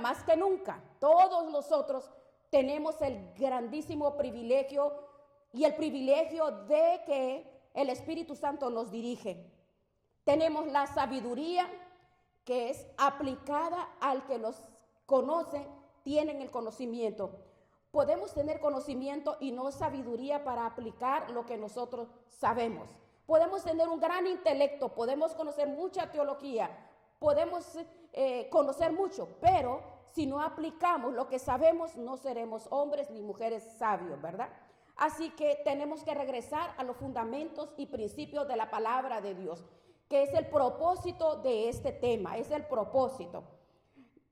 Más que nunca, todos nosotros tenemos el grandísimo privilegio y el privilegio de que el Espíritu Santo nos dirige. Tenemos la sabiduría que es aplicada al que los conoce, tienen el conocimiento. Podemos tener conocimiento y no sabiduría para aplicar lo que nosotros sabemos. Podemos tener un gran intelecto, podemos conocer mucha teología, podemos conocer mucho, pero si no aplicamos lo que sabemos, no seremos hombres ni mujeres sabios, ¿verdad? Así que tenemos que regresar a los fundamentos y principios de la palabra de Dios, que es el propósito de este tema, es el propósito.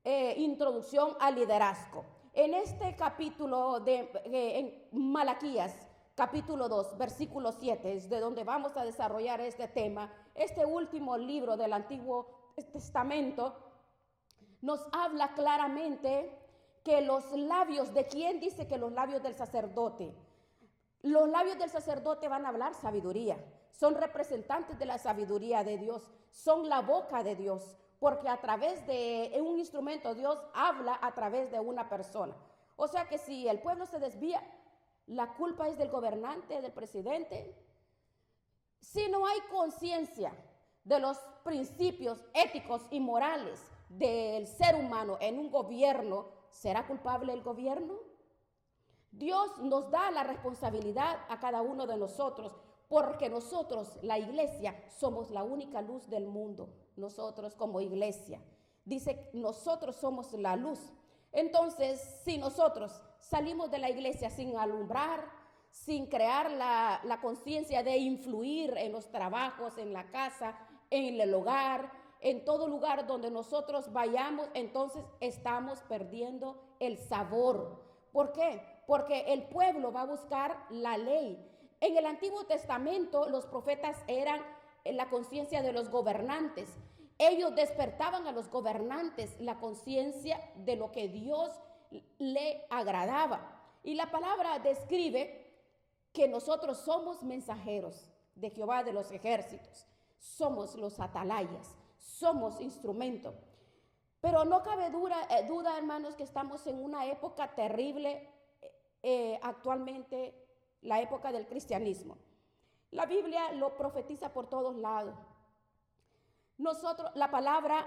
Introducción al liderazgo. En este capítulo en Malaquías, capítulo 2, versículo 7, es de donde vamos a desarrollar este tema. Este último libro del Antiguo Testamento nos habla claramente que los labios, ¿de quién dice que los labios del sacerdote? Los labios del sacerdote van a hablar sabiduría, son representantes de la sabiduría de Dios, son la boca de Dios, porque a través de un instrumento Dios habla a través de una persona. O sea que si el pueblo se desvía, la culpa es del gobernante, del presidente. Si no hay conciencia de los principios éticos y morales del ser humano en un gobierno, ¿será culpable el gobierno? Dios nos da la responsabilidad a cada uno de nosotros, porque nosotros, la iglesia, somos la única luz del mundo. Nosotros como iglesia. Dice, nosotros somos la luz. Entonces, si nosotros salimos de la iglesia sin alumbrar, sin crear la conciencia de influir en los trabajos, en la casa, en el hogar, en todo lugar donde nosotros vayamos, entonces estamos perdiendo el sabor. ¿Por qué? Porque el pueblo va a buscar la ley. En el Antiguo Testamento los profetas eran la conciencia de los gobernantes. Ellos despertaban a los gobernantes la conciencia de lo que Dios le agradaba. Y la palabra describe que nosotros somos mensajeros de Jehová de los ejércitos. Somos los atalayas, somos instrumento. Pero no cabe duda, hermanos, que estamos en una época terrible actualmente, la época del cristianismo. La Biblia lo profetiza por todos lados. La palabra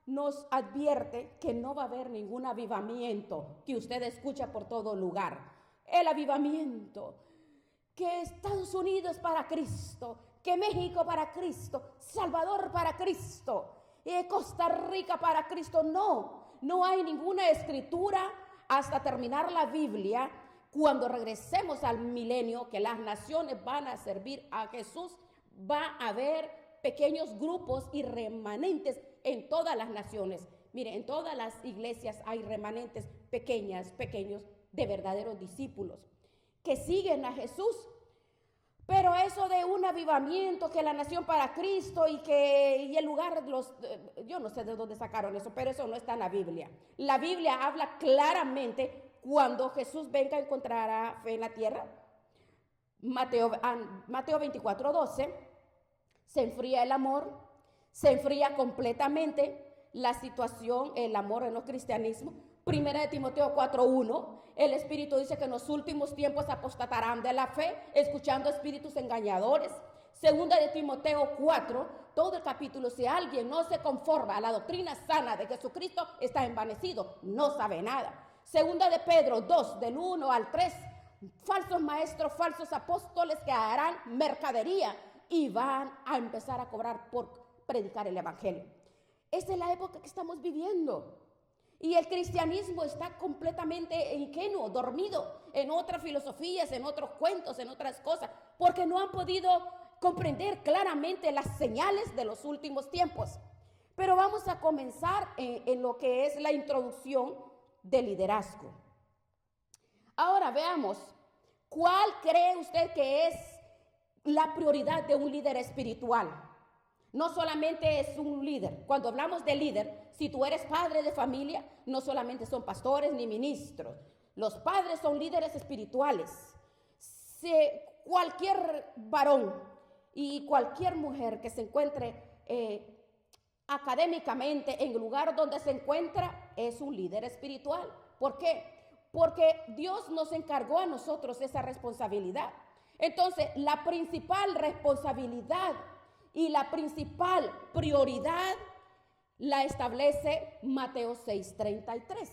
nos advierte que no va a haber ningún avivamiento que usted escucha por todo lugar. El avivamiento, que Estados Unidos para Cristo, que México para Cristo, Salvador para Cristo, Costa Rica para Cristo. No hay ninguna escritura hasta terminar la Biblia. Cuando regresemos al milenio, que las naciones van a servir a Jesús, va a haber pequeños grupos y remanentes en todas las naciones. Mire, en todas las iglesias hay remanentes pequeños, de verdaderos discípulos que siguen a Jesús. Pero eso de un avivamiento, que la nación para Cristo y el lugar, yo no sé de dónde sacaron eso, pero eso no está en la Biblia. La Biblia habla claramente cuando Jesús venga, encontrará fe en la tierra. Mateo 24:12, se enfría el amor, se enfría completamente la situación, el amor en los cristianismos. Primera de Timoteo 4:1, el Espíritu dice que en los últimos tiempos apostatarán de la fe, escuchando espíritus engañadores. Segunda de Timoteo 4, todo el capítulo, si alguien no se conforma a la doctrina sana de Jesucristo, está envanecido, no sabe nada. Segunda de Pedro 2, del 1 al 3, falsos maestros, falsos apóstoles que harán mercadería y van a empezar a cobrar por predicar el evangelio. Esta es la época que estamos viviendo. Y el cristianismo está completamente ingenuo, dormido en otras filosofías, en otros cuentos, en otras cosas, porque no han podido comprender claramente las señales de los últimos tiempos. Pero vamos a comenzar en lo que es la introducción del liderazgo. Ahora veamos, ¿cuál cree usted que es la prioridad de un líder espiritual? No solamente es un líder. Cuando hablamos de líder, si tú eres padre de familia, no solamente son pastores ni ministros. Los padres son líderes espirituales. Cualquier varón y cualquier mujer que se encuentre académicamente en el lugar donde se encuentra, es un líder espiritual. ¿Por qué? Porque Dios nos encargó a nosotros esa responsabilidad. Entonces, la principal responsabilidad y la principal prioridad la establece Mateo 6:33.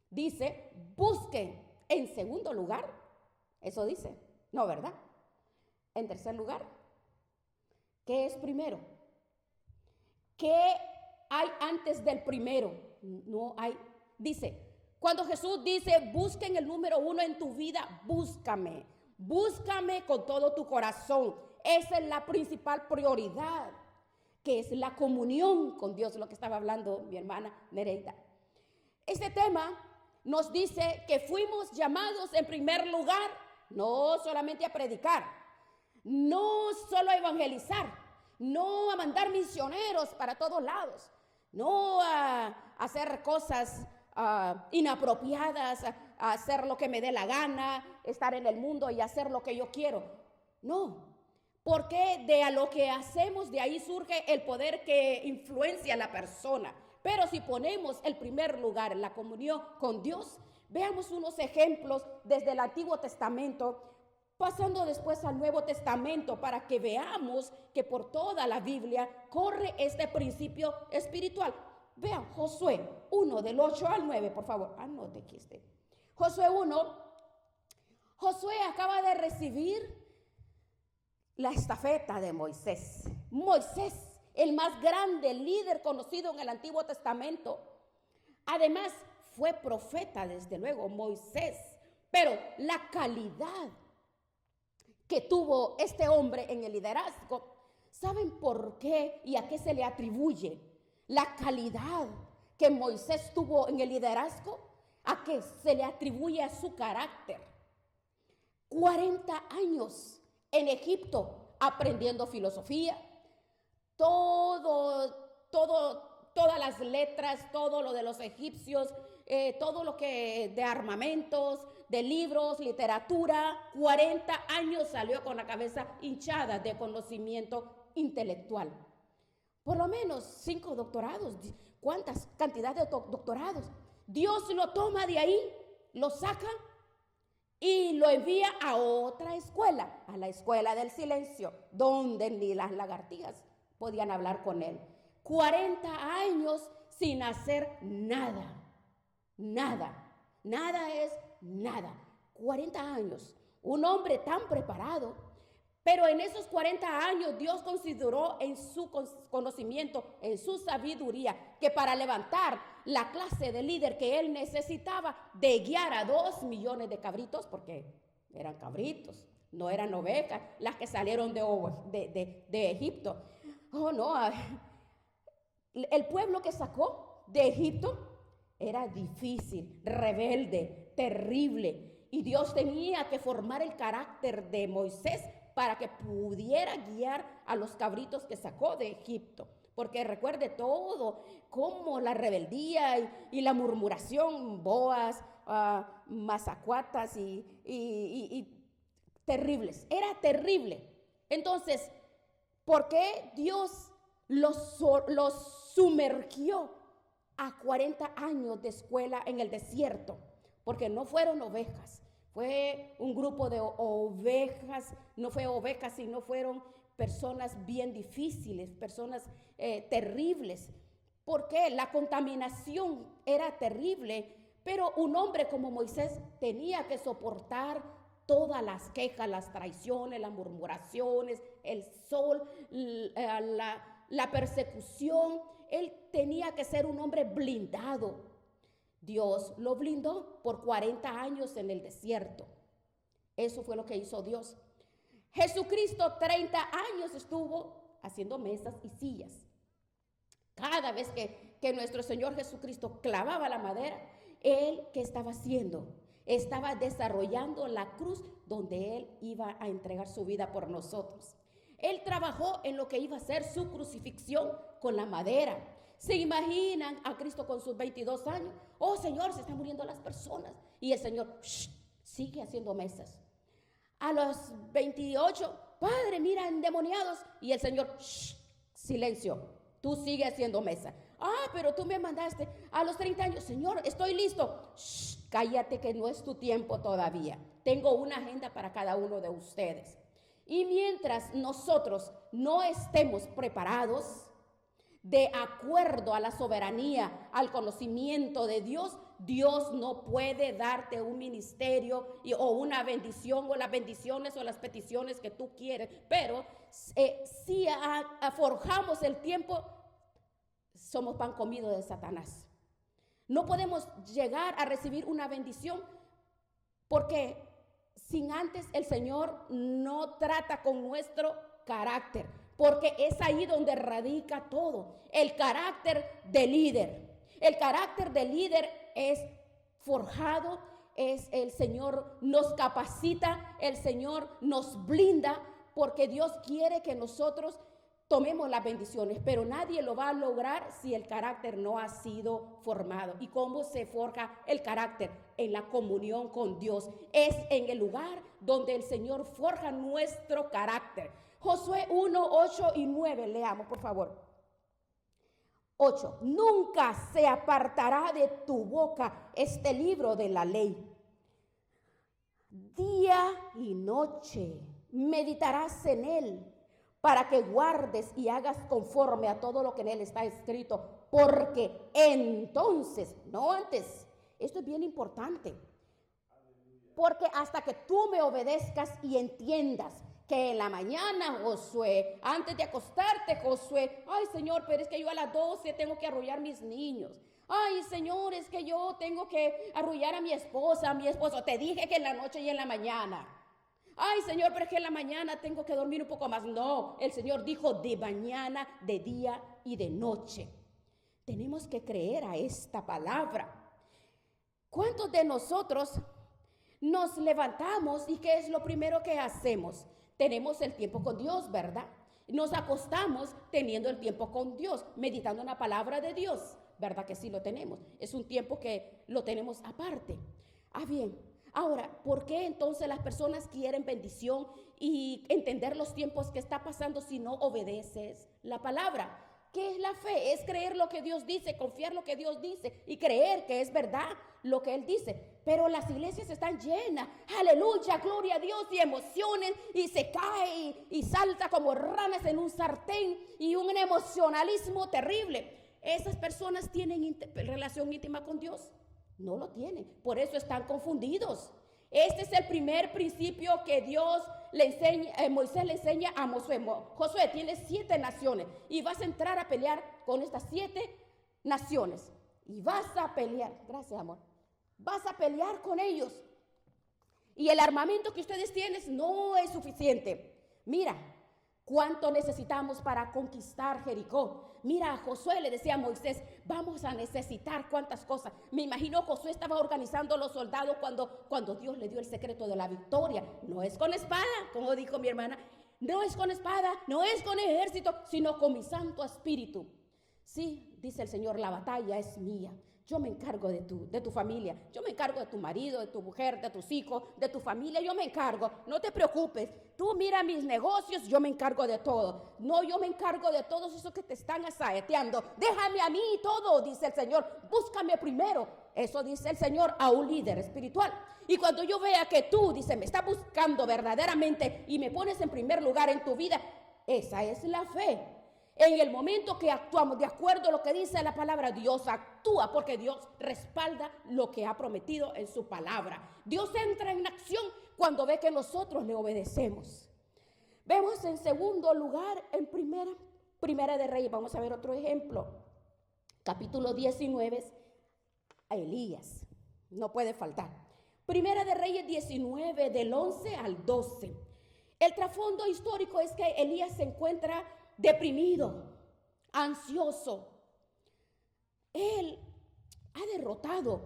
Dice, busquen en segundo lugar, eso dice, no, ¿verdad? En tercer lugar, ¿qué es primero? ¿Qué hay antes del primero? No hay, dice, cuando Jesús dice, busquen el número uno en tu vida, búscame con todo tu corazón. Esa es la principal prioridad, que es la comunión con Dios, lo que estaba hablando mi hermana Nereida. Este tema nos dice que fuimos llamados en primer lugar, no solamente a predicar, no solo a evangelizar, no a mandar misioneros para todos lados, no a hacer cosas inapropiadas, a hacer lo que me dé la gana, estar en el mundo y hacer lo que yo quiero. No, porque de a lo que hacemos, de ahí surge el poder que influencia a la persona. Pero si ponemos el primer lugar en la comunión con Dios, veamos unos ejemplos desde el Antiguo Testamento, pasando después al Nuevo Testamento, para que veamos que por toda la Biblia corre este principio espiritual. Vean, Josué 1, del 8 al 9, por favor, anote aquí este. Josué 1, Josué acaba de recibir la estafeta de Moisés. Moisés, el más grande líder conocido en el Antiguo Testamento. Además, fue profeta, desde luego, Moisés. Pero la calidad que tuvo este hombre en el liderazgo, ¿saben por qué y a qué se le atribuye la calidad que Moisés tuvo en el liderazgo? ¿A qué se le atribuye? A su carácter. 40 años en Egipto aprendiendo filosofía, todas las letras, todo lo de los egipcios, todo lo que de armamentos, de libros, literatura. 40 años salió con la cabeza hinchada de conocimiento intelectual. Por lo menos 5 doctorados. ¿Cuántas cantidades de doctorados? Dios lo toma de ahí, lo saca y lo envía a otra escuela, a la escuela del silencio, donde ni las lagartijas podían hablar con él. 40 años sin hacer nada. Nada es nada. 40 años. Un hombre tan preparado, pero en esos 40 años Dios consideró en su conocimiento, en su sabiduría, que para levantar la clase de líder que él necesitaba, de guiar a 2 millones de cabritos, porque eran cabritos, no eran ovejas, las que salieron de Egipto. Oh, no, el pueblo que sacó de Egipto era difícil, rebelde, terrible, y Dios tenía que formar el carácter de Moisés para que pudiera guiar a los cabritos que sacó de Egipto. Porque recuerde todo, como la rebeldía y la murmuración, boas, mazacuatas y terribles. Era terrible. Entonces, ¿por qué Dios los sumergió a 40 años de escuela en el desierto? Porque no fueron ovejas. Fue un grupo de ovejas, no fue ovejas, sino fueron personas bien difíciles, personas terribles. Porque la contaminación era terrible, pero un hombre como Moisés tenía que soportar todas las quejas, las traiciones, las murmuraciones, el sol, la persecución. Él tenía que ser un hombre blindado. Dios lo blindó por 40 años en el desierto. Eso fue lo que hizo Dios. Jesucristo 30 años estuvo haciendo mesas y sillas. Cada vez que nuestro Señor Jesucristo clavaba la madera, Él, ¿qué estaba haciendo? Estaba desarrollando la cruz donde Él iba a entregar su vida por nosotros. Él trabajó en lo que iba a ser su crucifixión con la madera. ¿Se imaginan a Cristo con sus 22 años? Oh, Señor, se están muriendo las personas. Y el Señor sigue haciendo mesas. A los 28, Padre, mira, endemoniados. Y el Señor, silencio, tú sigues haciendo mesa. pero tú me mandaste a los 30 años. Señor, estoy listo. Shh, cállate que no es tu tiempo todavía. Tengo una agenda para cada uno de ustedes. Y mientras nosotros no estemos preparados, de acuerdo a la soberanía, al conocimiento de Dios, Dios no puede darte un ministerio o una bendición o las bendiciones o las peticiones que tú quieres. Pero si forjamos el tiempo, somos pan comido de Satanás. No podemos llegar a recibir una bendición porque sin antes el Señor no trata con nuestro carácter, porque es ahí donde radica todo. El carácter de líder. El carácter de líder es forjado, el Señor nos capacita, el Señor nos blinda, porque Dios quiere que nosotros tomemos las bendiciones, pero nadie lo va a lograr si el carácter no ha sido formado. ¿Y cómo se forja el carácter? En la comunión con Dios. Es en el lugar donde el Señor forja nuestro carácter. Josué 1, 8 y 9, leamos por favor. 8. Nunca se apartará de tu boca este libro de la ley. Día y noche meditarás en él, para que guardes y hagas conforme a todo lo que en él está escrito, porque entonces, no antes, esto es bien importante, porque hasta que tú me obedezcas y entiendas que en la mañana, Josué, antes de acostarte, Josué, ay Señor, pero es que yo a las 12 tengo que arrullar mis niños. Ay Señor, es que yo tengo que arrullar a mi esposa, a mi esposo. Te dije que en la noche y en la mañana. Ay Señor, pero es que en la mañana tengo que dormir un poco más. No, el Señor dijo de mañana, de día y de noche. Tenemos que creer a esta palabra. ¿Cuántos de nosotros nos levantamos y qué es lo primero que hacemos? Tenemos el tiempo con Dios, ¿verdad? Nos acostamos teniendo el tiempo con Dios, meditando en la palabra de Dios, ¿verdad que sí lo tenemos? Es un tiempo que lo tenemos aparte. Bien, ahora, ¿por qué entonces las personas quieren bendición y entender los tiempos que está pasando si no obedeces la palabra? ¿Qué es la fe? Es creer lo que Dios dice, confiar lo que Dios dice y creer que es verdad lo que Él dice. Pero las iglesias están llenas, aleluya, gloria a Dios, y emociones, y se cae y salta como ranas en un sartén, y un emocionalismo terrible. ¿Esas personas tienen relación íntima con Dios? No lo tienen, por eso están confundidos. Este es el primer principio que Dios le enseña, Moisés le enseña a Josué. Josué, tienes 7 naciones y vas a entrar a pelear con estas 7 naciones. Y vas a pelear, gracias amor, vas a pelear con ellos. Y el armamento que ustedes tienen no es suficiente. Mira, ¿cuánto necesitamos para conquistar Jericó? Mira, Josué le decía a Moisés, vamos a necesitar cuántas cosas. Me imagino Josué estaba organizando a los soldados cuando Dios le dio el secreto de la victoria. No es con espada, como dijo mi hermana, no es con espada, no es con ejército, sino con mi Santo Espíritu. Sí, dice el Señor, la batalla es mía. Yo me encargo de tu familia, yo me encargo de tu marido, de tu mujer, de tus hijos, de tu familia, yo me encargo, no te preocupes, tú mira mis negocios, yo me encargo de todo. No, yo me encargo de todos esos que te están asaeteando, déjame a mí todo, dice el Señor, búscame primero. Eso dice el Señor a un líder espiritual. Y cuando yo vea que tú, dice, me estás buscando verdaderamente y me pones en primer lugar en tu vida, esa es la fe. En el momento que actuamos de acuerdo a lo que dice la palabra, Dios actúa porque Dios respalda lo que ha prometido en su palabra. Dios entra en acción cuando ve que nosotros le obedecemos. Vemos en segundo lugar, en primera de Reyes, vamos a ver otro ejemplo. Capítulo 19, a Elías, no puede faltar. Primera de Reyes 19, del 11 al 12. El trasfondo histórico es que Elías se encuentra deprimido, ansioso. Él ha derrotado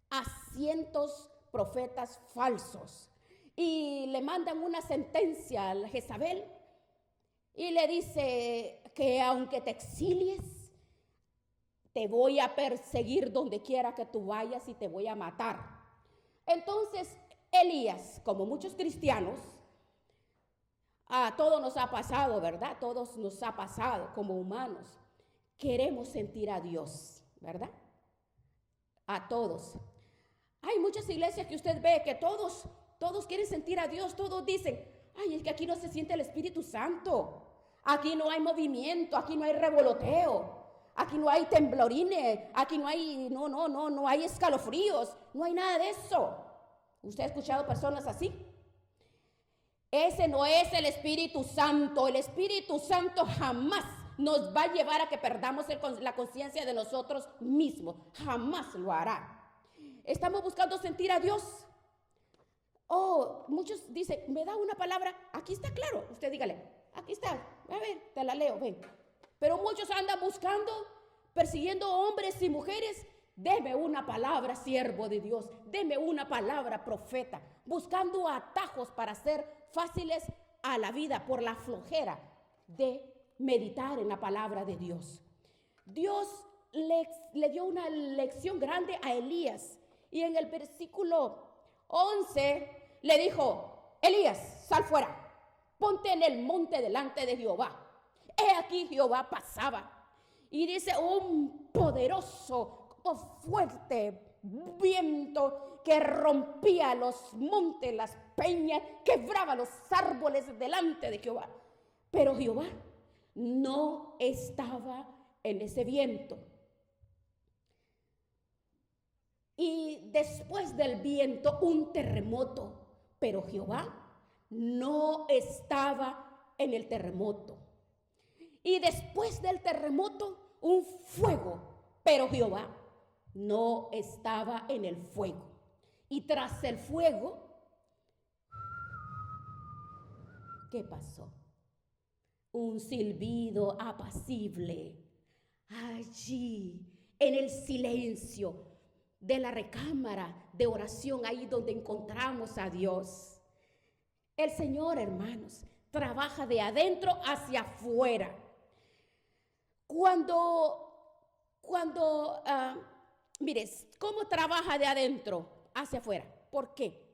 a cientos profetas falsos y le mandan una sentencia a Jezabel y le dice que aunque te exilies, te voy a perseguir donde quiera que tú vayas y te voy a matar. Entonces Elías, como muchos cristianos, a todos nos ha pasado, ¿verdad? Todos nos ha pasado como humanos. queremos sentir a Dios, ¿verdad? A todos. Hay muchas iglesias que usted ve que todos quieren sentir a Dios, todos dicen, ay, es que aquí no se siente el Espíritu Santo, aquí no hay movimiento, aquí no hay revoloteo, aquí no hay temblorines, aquí no hay escalofríos, no hay nada de eso. ¿Usted ha escuchado personas así? Ese no es el Espíritu Santo. El Espíritu Santo jamás nos va a llevar a que perdamos la conciencia de nosotros mismos. Jamás lo hará. Estamos buscando sentir a Dios. Oh, muchos dicen, me da una palabra, aquí está claro. Usted dígale, aquí está, a ver, te la leo, ven. Pero muchos andan buscando, persiguiendo hombres y mujeres. Deme una palabra, siervo de Dios. Deme una palabra, profeta. Buscando atajos para ser fáciles a la vida por la flojera de meditar en la palabra de Dios. Dios le dio una lección grande a Elías. Y en el versículo 11 le dijo, Elías, sal fuera, ponte en el monte delante de Jehová. He aquí Jehová pasaba. Y dice, un poderoso, fuerte viento que rompía los montes, las peñas, quebraba los árboles delante de Jehová. Pero Jehová no estaba en ese viento. Y después del viento, un terremoto. Pero Jehová no estaba en el terremoto. Y después del terremoto, un fuego. Pero Jehová no estaba en el fuego. Y tras el fuego, ¿qué pasó? Un silbido apacible. Allí, en el silencio de la recámara de oración, ahí donde encontramos a Dios. El Señor, hermanos, trabaja de adentro hacia afuera. Mires, ¿cómo trabaja de adentro hacia afuera? ¿Por qué?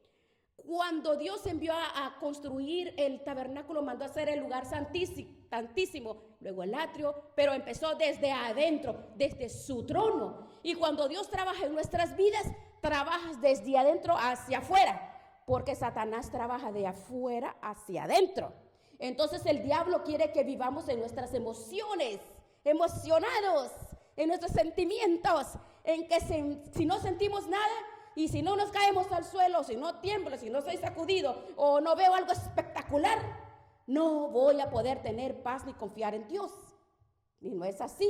Cuando Dios envió a construir el tabernáculo, mandó a hacer el lugar santísimo, luego el atrio, pero empezó desde adentro, desde su trono. Y cuando Dios trabaja en nuestras vidas, trabajas desde adentro hacia afuera, porque Satanás trabaja de afuera hacia adentro. Entonces el diablo quiere que vivamos en nuestras emociones, emocionados, en nuestros sentimientos, en que si no sentimos nada y si no nos caemos al suelo, si no tiemblo, si no soy sacudido o no veo algo espectacular, no voy a poder tener paz ni confiar en Dios. Y no es así.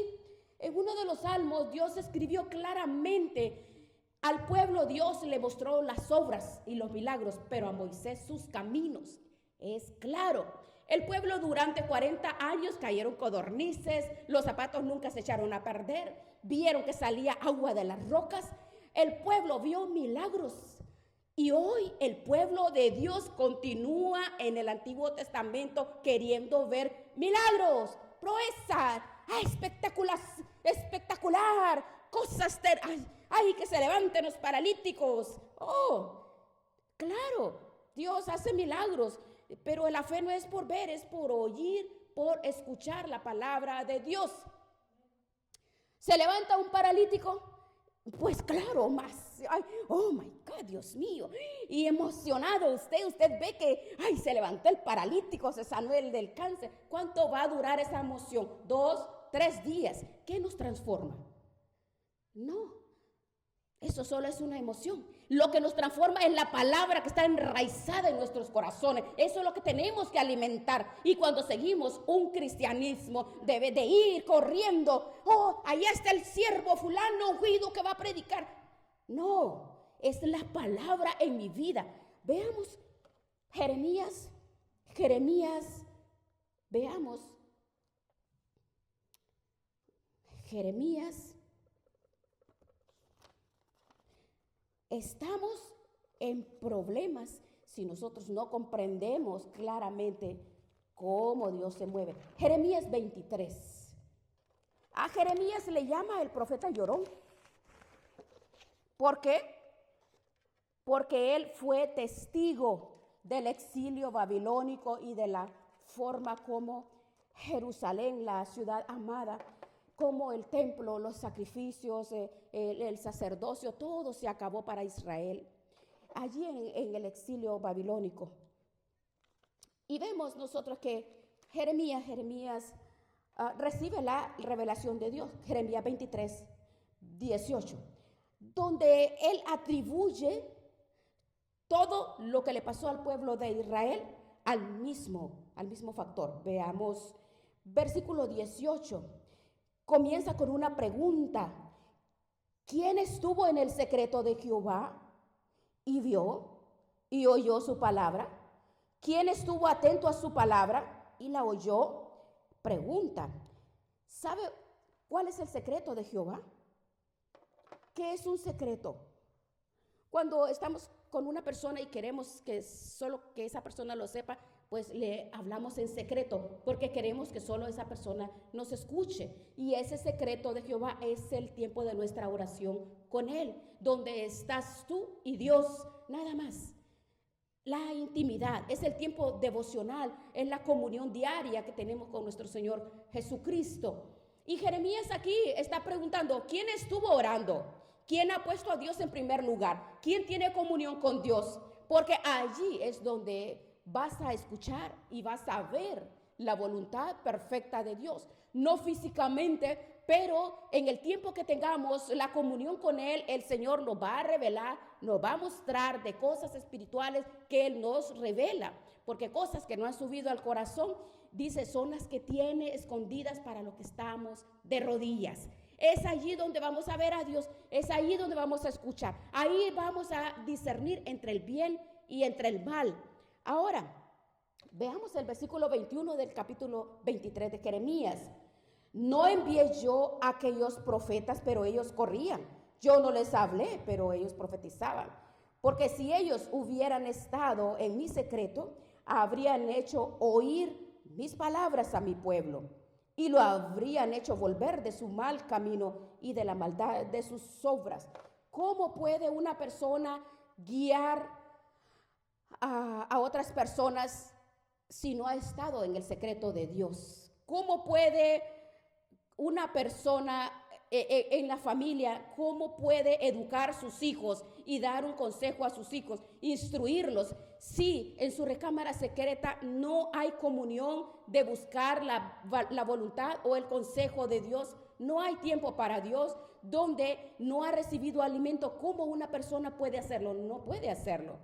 En uno de los salmos Dios escribió claramente al pueblo. Dios le mostró las obras y los milagros, pero a Moisés sus caminos. Es claro. El pueblo durante 40 años cayeron codornices, los zapatos nunca se echaron a perder, vieron que salía agua de las rocas. El pueblo vio milagros. Y hoy el pueblo de Dios continúa en el Antiguo Testamento queriendo ver milagros, proezas, espectacular, cosas, que se levanten los paralíticos. Oh, claro, Dios hace milagros. Pero la fe no es por ver, es por oír, por escuchar la palabra de Dios. ¿Se levanta un paralítico? Pues claro, oh my God, Dios mío. Y emocionado usted ve que, se levantó el paralítico, se sanó el del cáncer. ¿Cuánto va a durar esa emoción? 2, 3 días. ¿Qué nos transforma? No, eso solo es una emoción. Lo que nos transforma es la palabra que está enraizada en nuestros corazones. Eso es lo que tenemos que alimentar. Y cuando seguimos un cristianismo, debe de ir corriendo. Oh, allá está el siervo fulano ungido que va a predicar. No, es la palabra en mi vida. Veamos Jeremías, veamos Jeremías. Estamos en problemas si nosotros no comprendemos claramente cómo Dios se mueve. Jeremías 23. A Jeremías se le llama el profeta llorón. ¿Por qué? Porque él fue testigo del exilio babilónico y de la forma como Jerusalén, la ciudad amada, como el templo, los sacrificios, el sacerdocio, todo se acabó para Israel, allí en el exilio babilónico. Y vemos nosotros que Jeremías recibe la revelación de Dios, Jeremías 23, 18, donde él atribuye todo lo que le pasó al pueblo de Israel al mismo factor. Veamos versículo 18. Comienza con una pregunta. ¿Quién estuvo en el secreto de Jehová y vio y oyó su palabra? ¿Quién estuvo atento a su palabra y la oyó? Pregunta. ¿Sabe cuál es el secreto de Jehová? ¿Qué es un secreto? Cuando estamos con una persona y queremos que solo que esa persona lo sepa, pues le hablamos en secreto, porque queremos que solo esa persona nos escuche. Y ese secreto de Jehová es el tiempo de nuestra oración con Él, donde estás tú y Dios, nada más. La intimidad, es el tiempo devocional, es la comunión diaria que tenemos con nuestro Señor Jesucristo. Y Jeremías aquí está preguntando, ¿quién estuvo orando? ¿Quién ha puesto a Dios en primer lugar? ¿Quién tiene comunión con Dios? Porque allí es donde vas a escuchar y vas a ver la voluntad perfecta de Dios. No físicamente, pero en el tiempo que tengamos la comunión con Él, el Señor nos va a revelar, nos va a mostrar de cosas espirituales que Él nos revela. Porque cosas que no han subido al corazón, dice, son las que tiene escondidas para lo que estamos de rodillas. Es allí donde vamos a ver a Dios, es allí donde vamos a escuchar. Ahí vamos a discernir entre el bien y entre el mal. Ahora, veamos el versículo 21 del capítulo 23 de Jeremías. No envié yo a aquellos profetas, pero ellos corrían. Yo no les hablé, pero ellos profetizaban. Porque si ellos hubieran estado en mi secreto, habrían hecho oír mis palabras a mi pueblo y lo habrían hecho volver de su mal camino y de la maldad de sus obras. ¿Cómo puede una persona guiar a otras personas si no ha estado en el secreto de Dios? ¿Cómo puede una persona en la familia, cómo puede educar sus hijos y dar un consejo a sus hijos, instruirlos, si en su recámara secreta no hay comunión de buscar la voluntad o el consejo de Dios? No hay tiempo para Dios, donde no ha recibido alimento. ¿Cómo una persona puede hacerlo? No puede hacerlo.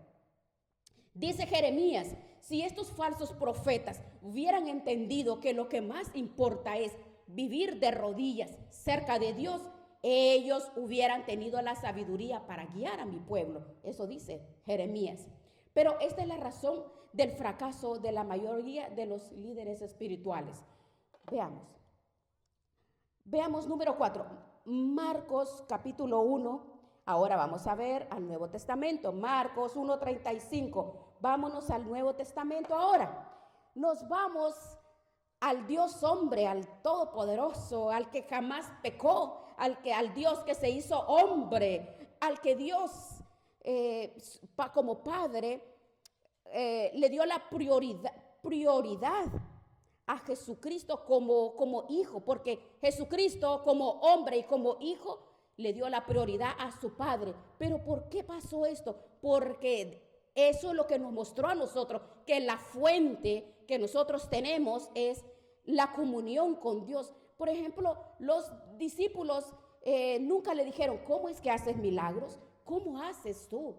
Dice Jeremías, si estos falsos profetas hubieran entendido que lo que más importa es vivir de rodillas cerca de Dios, ellos hubieran tenido la sabiduría para guiar a mi pueblo. Eso dice Jeremías. Pero esta es la razón del fracaso de la mayoría de los líderes espirituales. Veamos número 4, Marcos capítulo 1. Ahora vamos a ver al Nuevo Testamento, Marcos 1:35. Vámonos al Nuevo Testamento ahora. Nos vamos al Dios hombre, al Todopoderoso, al que jamás pecó, al Dios que se hizo hombre, al que Dios como Padre le dio la prioridad a Jesucristo como hijo, porque Jesucristo como hombre y como hijo le dio la prioridad a su Padre. Pero ¿por qué pasó esto? Porque eso es lo que nos mostró a nosotros, que la fuente que nosotros tenemos es la comunión con Dios. Por ejemplo, los discípulos nunca le dijeron, ¿cómo es que haces milagros? ¿Cómo haces tú?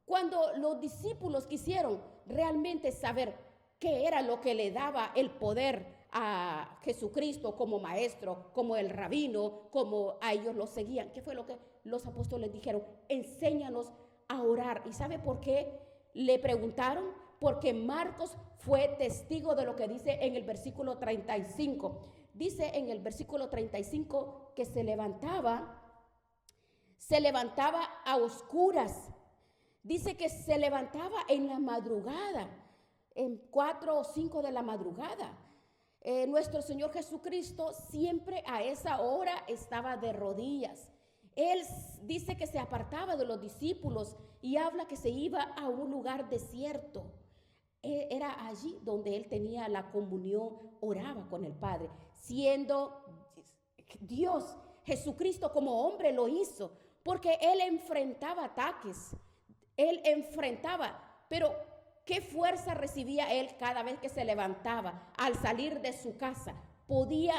Cuando los discípulos quisieron realmente saber qué era lo que le daba el poder a Jesucristo como maestro, como el rabino, como a ellos lo seguían, ¿qué fue lo que los apóstoles dijeron? Enséñanos a orar. ¿Y sabe por qué le preguntaron? Porque Marcos fue testigo de lo que dice en el versículo 35. Dice en el versículo 35 que se levantaba a oscuras. Dice que se levantaba en la madrugada, en 4 o 5 de la madrugada. Nuestro Señor Jesucristo siempre a esa hora estaba de rodillas. Él dice que se apartaba de los discípulos y habla que se iba a un lugar desierto. Era allí donde él tenía la comunión, oraba con el Padre, siendo Dios, Jesucristo como hombre lo hizo, porque Él enfrentaba ataques, Él enfrentaba, pero ¿qué fuerza recibía Él cada vez que se levantaba al salir de su casa? Podía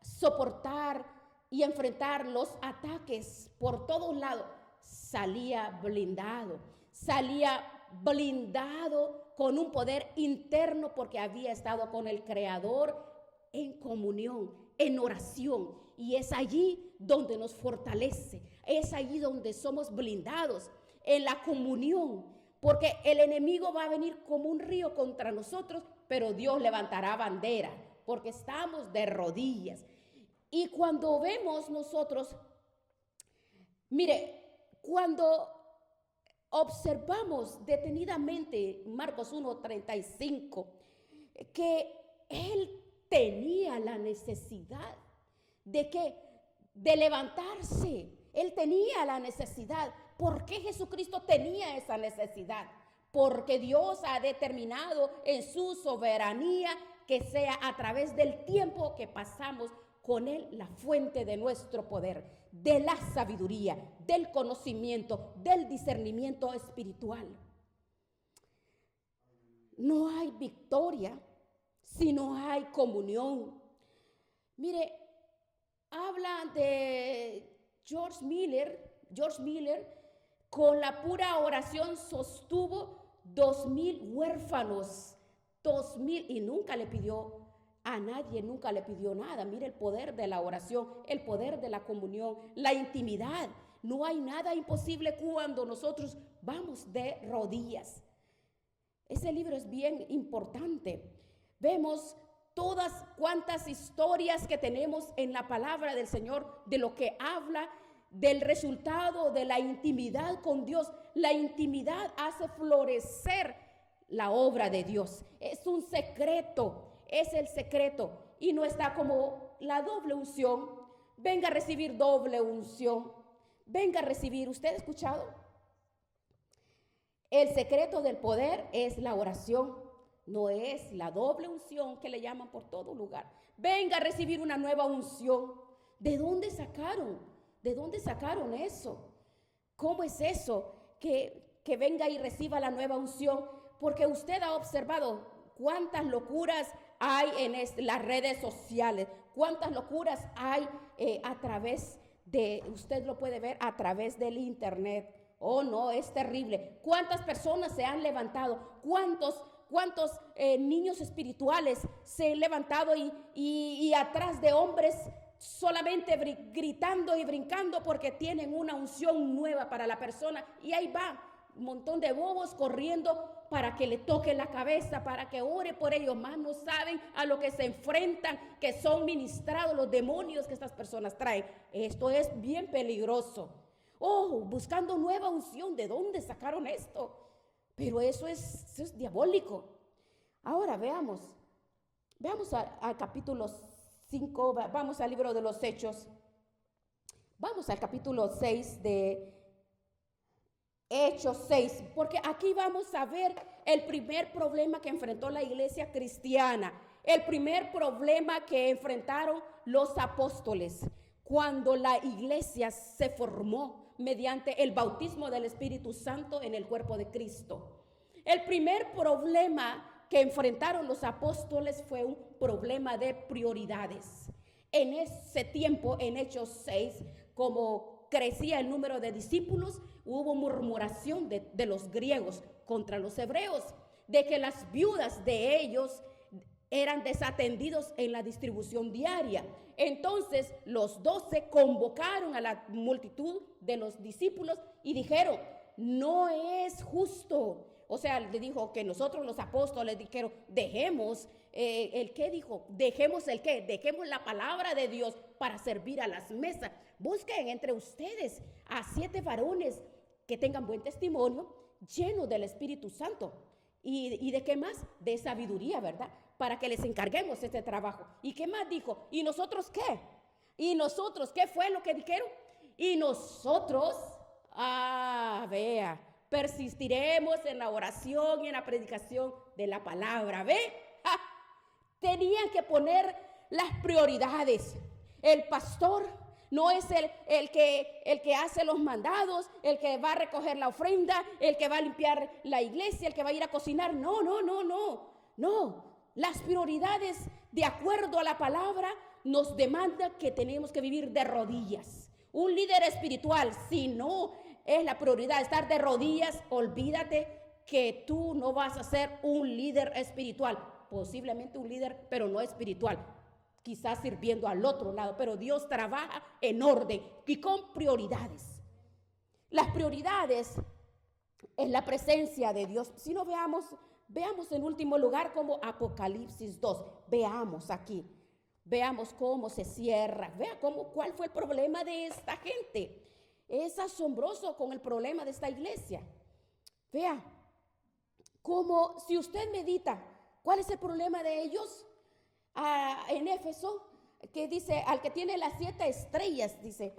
soportar y enfrentar los ataques por todos lados. Salía blindado con un poder interno porque había estado con el Creador en comunión, en oración. Y es allí donde nos fortalece, es allí donde somos blindados, en la comunión. Porque el enemigo va a venir como un río contra nosotros, pero Dios levantará bandera, porque estamos de rodillas. Y cuando vemos nosotros, mire, cuando observamos detenidamente Marcos 1:35, que Él tenía la necesidad de que de levantarse. Él tenía la necesidad. ¿Por qué Jesucristo tenía esa necesidad? Porque Dios ha determinado en su soberanía que sea a través del tiempo que pasamos con Él la fuente de nuestro poder, de la sabiduría, del conocimiento, del discernimiento espiritual. No hay victoria si no hay comunión. Mire, habla de George Miller, con la pura oración sostuvo 2,000 huérfanos, 2,000, y nunca le pidió a nadie, nunca le pidió nada. Mire el poder de la oración, el poder de la comunión, la intimidad. No hay nada imposible cuando nosotros vamos de rodillas. Ese libro es bien importante. Vemos todas cuantas historias que tenemos en la palabra del Señor, de lo que habla del resultado de la intimidad con Dios. La intimidad hace florecer la obra de Dios. Es un secreto, es el secreto. Y no está como la doble unción. Venga a recibir doble unción. Venga a recibir. ¿Usted ha escuchado? El secreto del poder es la oración. No es la doble unción que le llaman por todo lugar. Venga a recibir una nueva unción. ¿De dónde sacaron? ¿De dónde sacaron eso? ¿Cómo es eso? Que venga y reciba la nueva unción. Porque usted ha observado cuántas locuras hay en las redes sociales. Cuántas locuras hay a través de, usted lo puede ver a través del internet. Oh, no, es terrible. ¿Cuántas personas se han levantado? ¿Cuántos niños espirituales se han levantado y atrás de hombres solamente gritando y brincando porque tienen una unción nueva para la persona? Y ahí va un montón de bobos corriendo para que le toque la cabeza, para que ore por ellos. Más no saben a lo que se enfrentan, que son ministrados los demonios que estas personas traen. Esto es bien peligroso. Oh, buscando nueva unción. ¿De dónde sacaron esto? Pero eso es diabólico. Ahora veamos al capítulo 5, vamos al libro de los Hechos. Vamos al capítulo 6 de Hechos 6, porque aquí vamos a ver el primer problema que enfrentó la iglesia cristiana, el primer problema que enfrentaron los apóstoles cuando la iglesia se formó mediante el bautismo del Espíritu Santo en el cuerpo de Cristo. El primer problema que enfrentaron los apóstoles fue un problema de prioridades. En ese tiempo, en Hechos 6, como crecía el número de discípulos, hubo murmuración de los griegos contra los hebreos, de que las viudas de ellos eran desatendidos en la distribución diaria. Entonces los 12 convocaron a la multitud de los discípulos y dijeron: no es justo. O sea, le dijo que nosotros los apóstoles dijeron: dejemos, ¿el qué dijo? Dejemos el qué, dejemos la palabra de Dios para servir a las mesas. Busquen entre ustedes a 7 varones que tengan buen testimonio, llenos del Espíritu Santo. ¿Y de qué más? De sabiduría, ¿verdad? Para que les encarguemos este trabajo. ¿Y qué más dijo? ¿Y nosotros qué? ¿Y nosotros qué fue lo que dijeron? Y nosotros, vea, persistiremos en la oración y en la predicación de la palabra. ¿Ve? Tenían que poner las prioridades. El pastor no es el que hace los mandados, el que va a recoger la ofrenda, el que va a limpiar la iglesia, el que va a ir a cocinar. No, no, no, no. No, las prioridades de acuerdo a la palabra nos demanda que tenemos que vivir de rodillas. Un líder espiritual, si no es la prioridad estar de rodillas, olvídate que tú no vas a ser un líder espiritual. Posiblemente un líder, pero no espiritual. Quizás sirviendo al otro lado, pero Dios trabaja en orden y con prioridades. Las prioridades es la presencia de Dios. Si no veamos en último lugar como Apocalipsis 2. Veamos aquí. Veamos cómo se cierra. Vea cuál fue el problema de esta gente. Es asombroso con el problema de esta iglesia. Vea, como si usted medita, ¿cuál es el problema de ellos? En Éfeso, que dice, al que tiene las 7 estrellas, dice,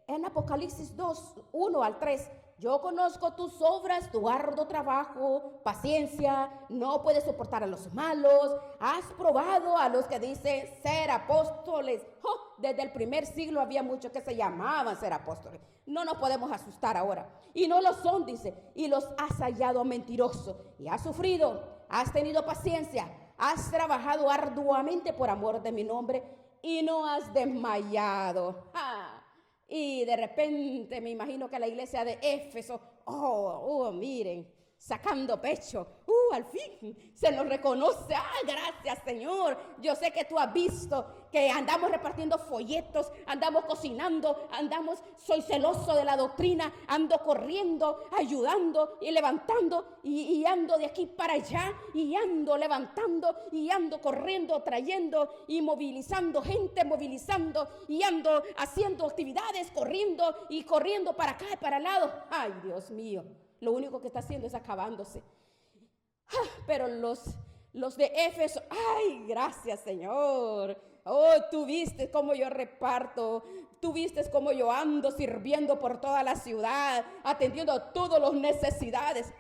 en Apocalipsis 2, 1 al 3, yo conozco tus obras, tu arduo trabajo, paciencia, no puedes soportar a los malos, has probado a los que dicen ser apóstoles. Desde el primer siglo había muchos que se llamaban ser apóstoles. No nos podemos asustar ahora. Y no lo son, dice, y los has hallado mentirosos. Y has sufrido, has tenido paciencia, has trabajado arduamente por amor de mi nombre y no has desmayado. Y de repente me imagino que la iglesia de Éfeso, miren, sacando pecho, al fin se nos reconoce. Gracias, Señor. Yo sé que tú has visto que andamos repartiendo folletos, andamos cocinando, soy celoso de la doctrina, ando corriendo, ayudando y levantando y ando de aquí para allá y ando levantando y ando corriendo, trayendo y movilizando gente, movilizando y ando haciendo actividades, corriendo para acá y para el lado. Ay, Dios mío, lo único que está haciendo es acabándose. Pero los de Éfeso, ay, gracias, Señor. Tú viste cómo yo reparto, tú viste cómo yo ando sirviendo por toda la ciudad, atendiendo a todas las necesidades.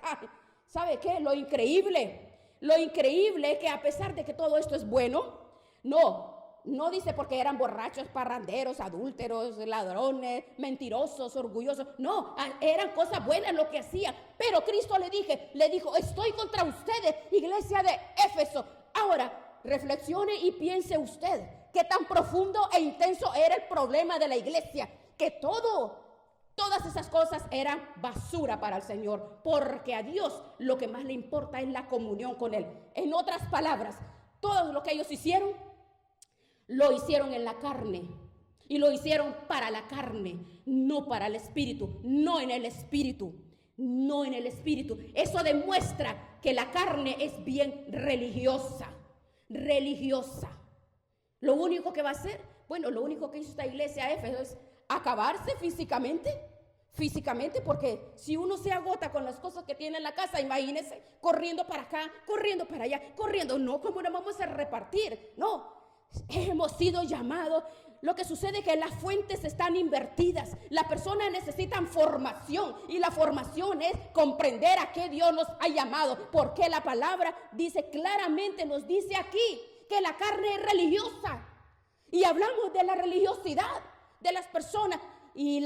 ¿Sabe qué? Lo increíble es que a pesar de que todo esto es bueno, no dice porque eran borrachos, parranderos, adúlteros, ladrones, mentirosos, orgullosos. No, eran cosas buenas lo que hacían. Pero Cristo le dijo, estoy contra ustedes, iglesia de Éfeso. Ahora, reflexione y piense usted qué tan profundo e intenso era el problema de la iglesia, que todas esas cosas eran basura para el Señor, porque a Dios lo que más le importa es la comunión con Él. En otras palabras, todo lo que ellos hicieron, lo hicieron en la carne. Y lo hicieron para la carne, no para el espíritu, no en el espíritu. Eso demuestra que la carne es bien religiosa. Lo único que va a hacer, lo único que hizo esta iglesia Éfeso es acabarse físicamente, porque si uno se agota con las cosas que tiene en la casa, imagínese, corriendo para acá, corriendo para allá, no, ¿cómo nos vamos a repartir? No, hemos sido llamados. Lo que sucede es que las fuentes están invertidas. Las personas necesitan formación y la formación es comprender a qué Dios nos ha llamado, porque la palabra dice claramente, nos dice aquí que la carne es religiosa y hablamos de la religiosidad de las personas y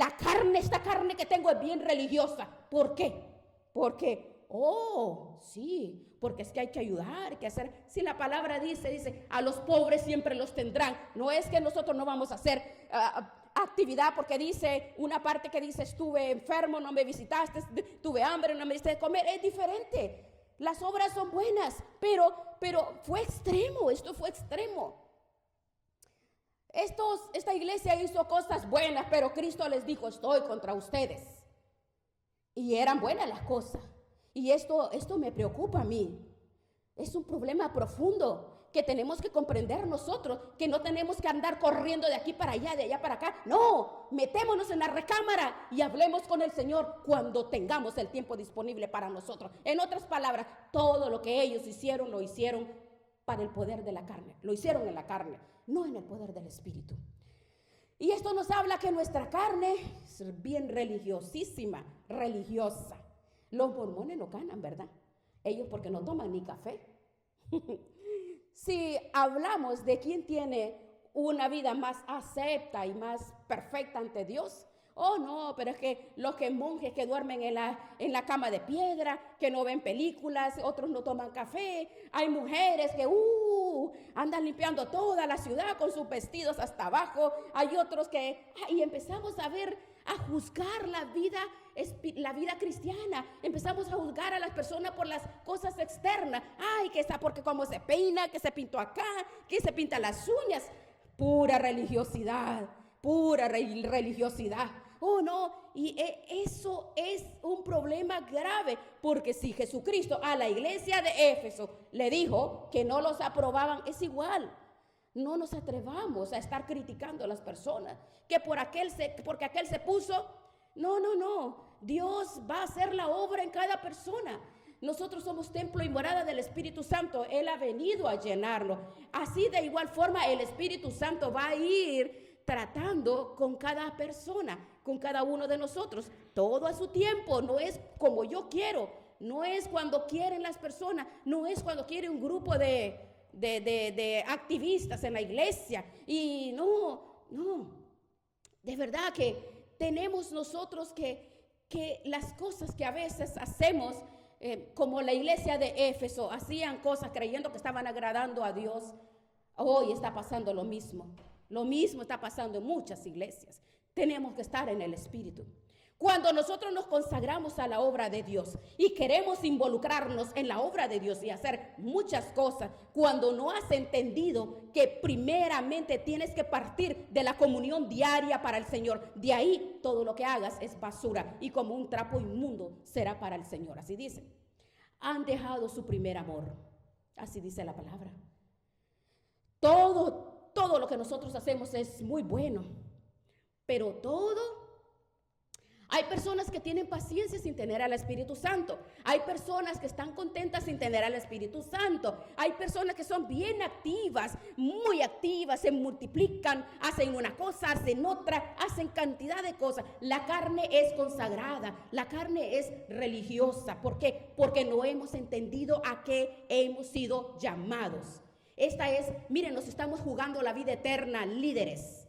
esta carne que tengo es bien religiosa. ¿Por qué? Porque es que hay que ayudar, hay que hacer. Si la palabra dice, a los pobres siempre los tendrán. No es que nosotros no vamos a hacer actividad porque dice una parte que dice, estuve enfermo, no me visitaste, tuve hambre, no me diste de comer. Es diferente. Las obras son buenas, pero esto fue extremo. Esta iglesia hizo cosas buenas, pero Cristo les dijo, estoy contra ustedes. Y eran buenas las cosas. Y esto me preocupa a mí. Es un problema profundo que tenemos que comprender nosotros, que no tenemos que andar corriendo de aquí para allá, de allá para acá. No, metémonos en la recámara y hablemos con el Señor cuando tengamos el tiempo disponible para nosotros. En otras palabras, todo lo que ellos hicieron, lo hicieron para el poder de la carne. Lo hicieron en la carne, no en el poder del Espíritu. Y esto nos habla que nuestra carne es bien religiosa. Los mormones no ganan, ¿verdad? Ellos porque no toman ni café. Si hablamos de quién tiene una vida más acepta y más perfecta ante Dios. Oh, no, pero es que los que monjes que duermen en la cama de piedra, que no ven películas, otros no toman café. Hay mujeres que andan limpiando toda la ciudad con sus vestidos hasta abajo. Hay otros que, y empezamos a ver, a juzgar la vida cristiana. Empezamos a juzgar a las personas por las cosas externas. Ay, que está porque como se peina, que se pintó acá, que se pinta las uñas. Pura religiosidad, pura religiosidad. Oh, no, y eso es un problema grave, porque si Jesucristo a la iglesia de Éfeso le dijo que no los aprobaban, es igual. No nos atrevamos a estar criticando a las personas, que porque aquel se puso. No, Dios va a hacer la obra en cada persona. Nosotros somos templo y morada del Espíritu Santo. Él ha venido a llenarlo. Así de igual forma el Espíritu Santo va a ir tratando con cada persona, con cada uno de nosotros, todo a su tiempo. No es como yo quiero, no es cuando quieren las personas, no es cuando quiere un grupo de activistas en la iglesia. Y no, de verdad que tenemos nosotros que las cosas que a veces hacemos, como la iglesia de Éfeso, hacían cosas creyendo que estaban agradando a Dios. Hoy está pasando lo mismo. Lo mismo está pasando en muchas iglesias. Tenemos que estar en el Espíritu. Cuando nosotros nos consagramos a la obra de Dios y queremos involucrarnos en la obra de Dios y hacer muchas cosas, cuando no has entendido que primeramente tienes que partir de la comunión diaria para el Señor, de ahí todo lo que hagas es basura y como un trapo inmundo será para el Señor. Así dice. Han dejado su primer amor. Así dice la palabra. Todo lo que nosotros hacemos es muy bueno, pero hay personas que tienen paciencia sin tener al Espíritu Santo. Hay personas que están contentas sin tener al Espíritu Santo. Hay personas que son bien activas, muy activas, se multiplican, hacen una cosa, hacen otra, hacen cantidad de cosas. La carne es consagrada, la carne es religiosa. ¿Por qué? Porque no hemos entendido a qué hemos sido llamados. Miren, nos estamos jugando la vida eterna, líderes.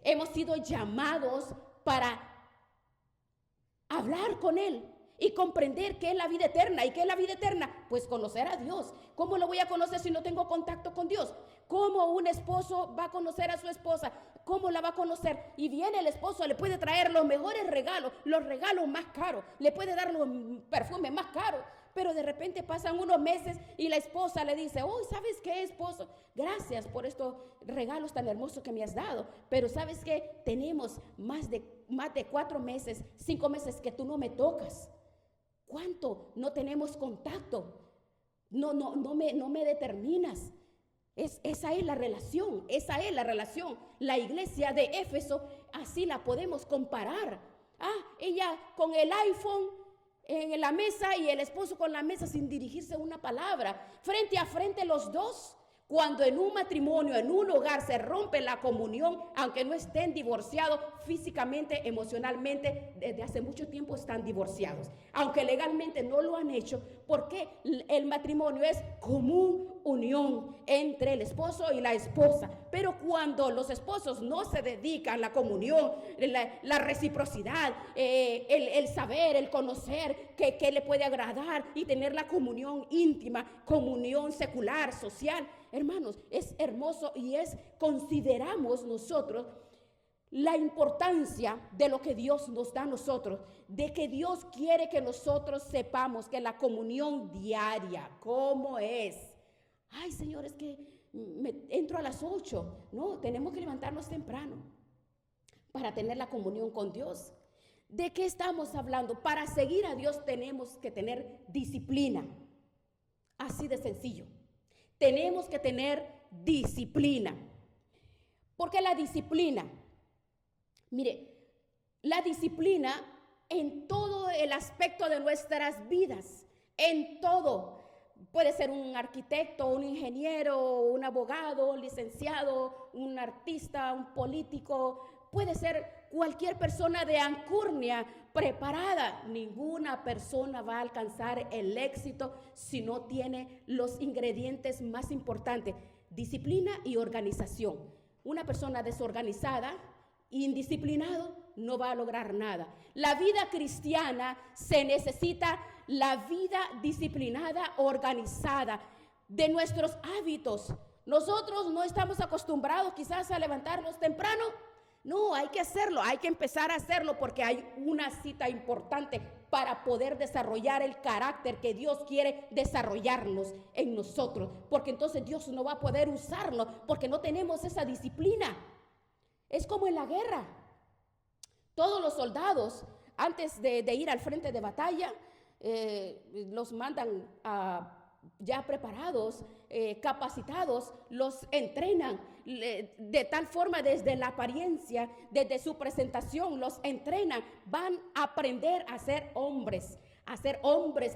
Hemos sido llamados para hablar con Él y comprender qué es la vida eterna. ¿Y qué es la vida eterna? Pues conocer a Dios. ¿Cómo lo voy a conocer si no tengo contacto con Dios? ¿Cómo un esposo va a conocer a su esposa? ¿Cómo la va a conocer? Y viene el esposo, le puede traer los mejores regalos, los regalos más caros, le puede dar los perfumes más caros. Pero de repente pasan unos meses y la esposa le dice, ¿sabes qué, esposo? Gracias por estos regalos tan hermosos que me has dado. Pero ¿sabes qué? Tenemos más de 4 meses, 5 meses que tú no me tocas. ¿Cuánto no tenemos contacto? No me determinas. Esa es la relación. La iglesia de Éfeso, así la podemos comparar. Ella con el iPhone en la mesa y el esposo con la mesa sin dirigirse una palabra, frente a frente los dos. Cuando en un matrimonio, en un hogar se rompe la comunión, aunque no estén divorciados físicamente, emocionalmente, desde hace mucho tiempo están divorciados, aunque legalmente no lo han hecho, porque el matrimonio es común unión entre el esposo y la esposa. Pero cuando los esposos no se dedican a la comunión, la reciprocidad, el saber, el conocer qué le puede agradar y tener la comunión íntima, comunión secular, social, hermanos, es hermoso y consideramos nosotros la importancia de lo que Dios nos da a nosotros, de que Dios quiere que nosotros sepamos que la comunión diaria, ¿cómo es? Ay, Señor, es que entro a las 8. No, tenemos que levantarnos temprano para tener la comunión con Dios. ¿De qué estamos hablando? Para seguir a Dios tenemos que tener disciplina. Así de sencillo. Tenemos que tener disciplina. Porque la disciplina, mire, la disciplina en todo el aspecto de nuestras vidas, en todo. Puede ser un arquitecto, un ingeniero, un abogado, un licenciado, un artista, un político. Puede ser cualquier persona de alcurnia preparada. Ninguna persona va a alcanzar el éxito si no tiene los ingredientes más importantes. disciplina y organización. Una persona desorganizada, indisciplinado, no va a lograr nada. La vida cristiana se necesita la vida disciplinada, organizada, de nuestros hábitos. Nosotros no estamos acostumbrados quizás a levantarnos temprano. No, hay que hacerlo, hay que empezar a hacerlo porque hay una cita importante para poder desarrollar el carácter que Dios quiere desarrollarnos en nosotros. Porque entonces Dios no va a poder usarnos porque no tenemos esa disciplina. Es como en la guerra. Todos los soldados, antes de ir al frente de batalla, los mandan ya preparados, capacitados, los entrenan de tal forma desde la apariencia, desde su presentación, los entrenan, van a aprender a ser hombres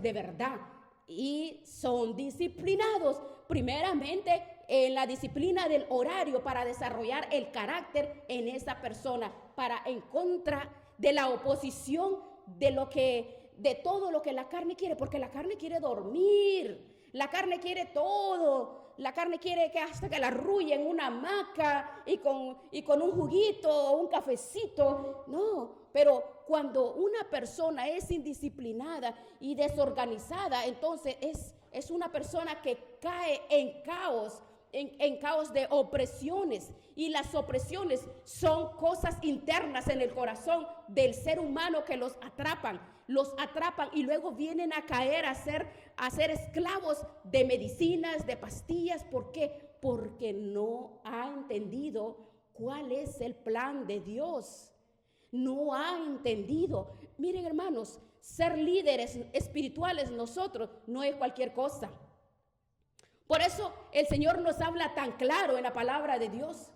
de verdad y son disciplinados primeramente en la disciplina del horario para desarrollar el carácter en esa persona, para en contra de la oposición de todo lo que la carne quiere, porque la carne quiere dormir. La carne quiere todo. La carne quiere que hasta que la arrulle en una hamaca y con un juguito o un cafecito. No, pero cuando una persona es indisciplinada y desorganizada, entonces es una persona que cae en caos, en caos de opresiones. Y las opresiones son cosas internas en el corazón del ser humano que los atrapan y luego vienen a caer a ser esclavos de medicinas, de pastillas. ¿Por qué? Porque no ha entendido cuál es el plan de Dios. No ha entendido. Miren, hermanos, ser líderes espirituales nosotros no es cualquier cosa. Por eso el Señor nos habla tan claro en la palabra de Dios.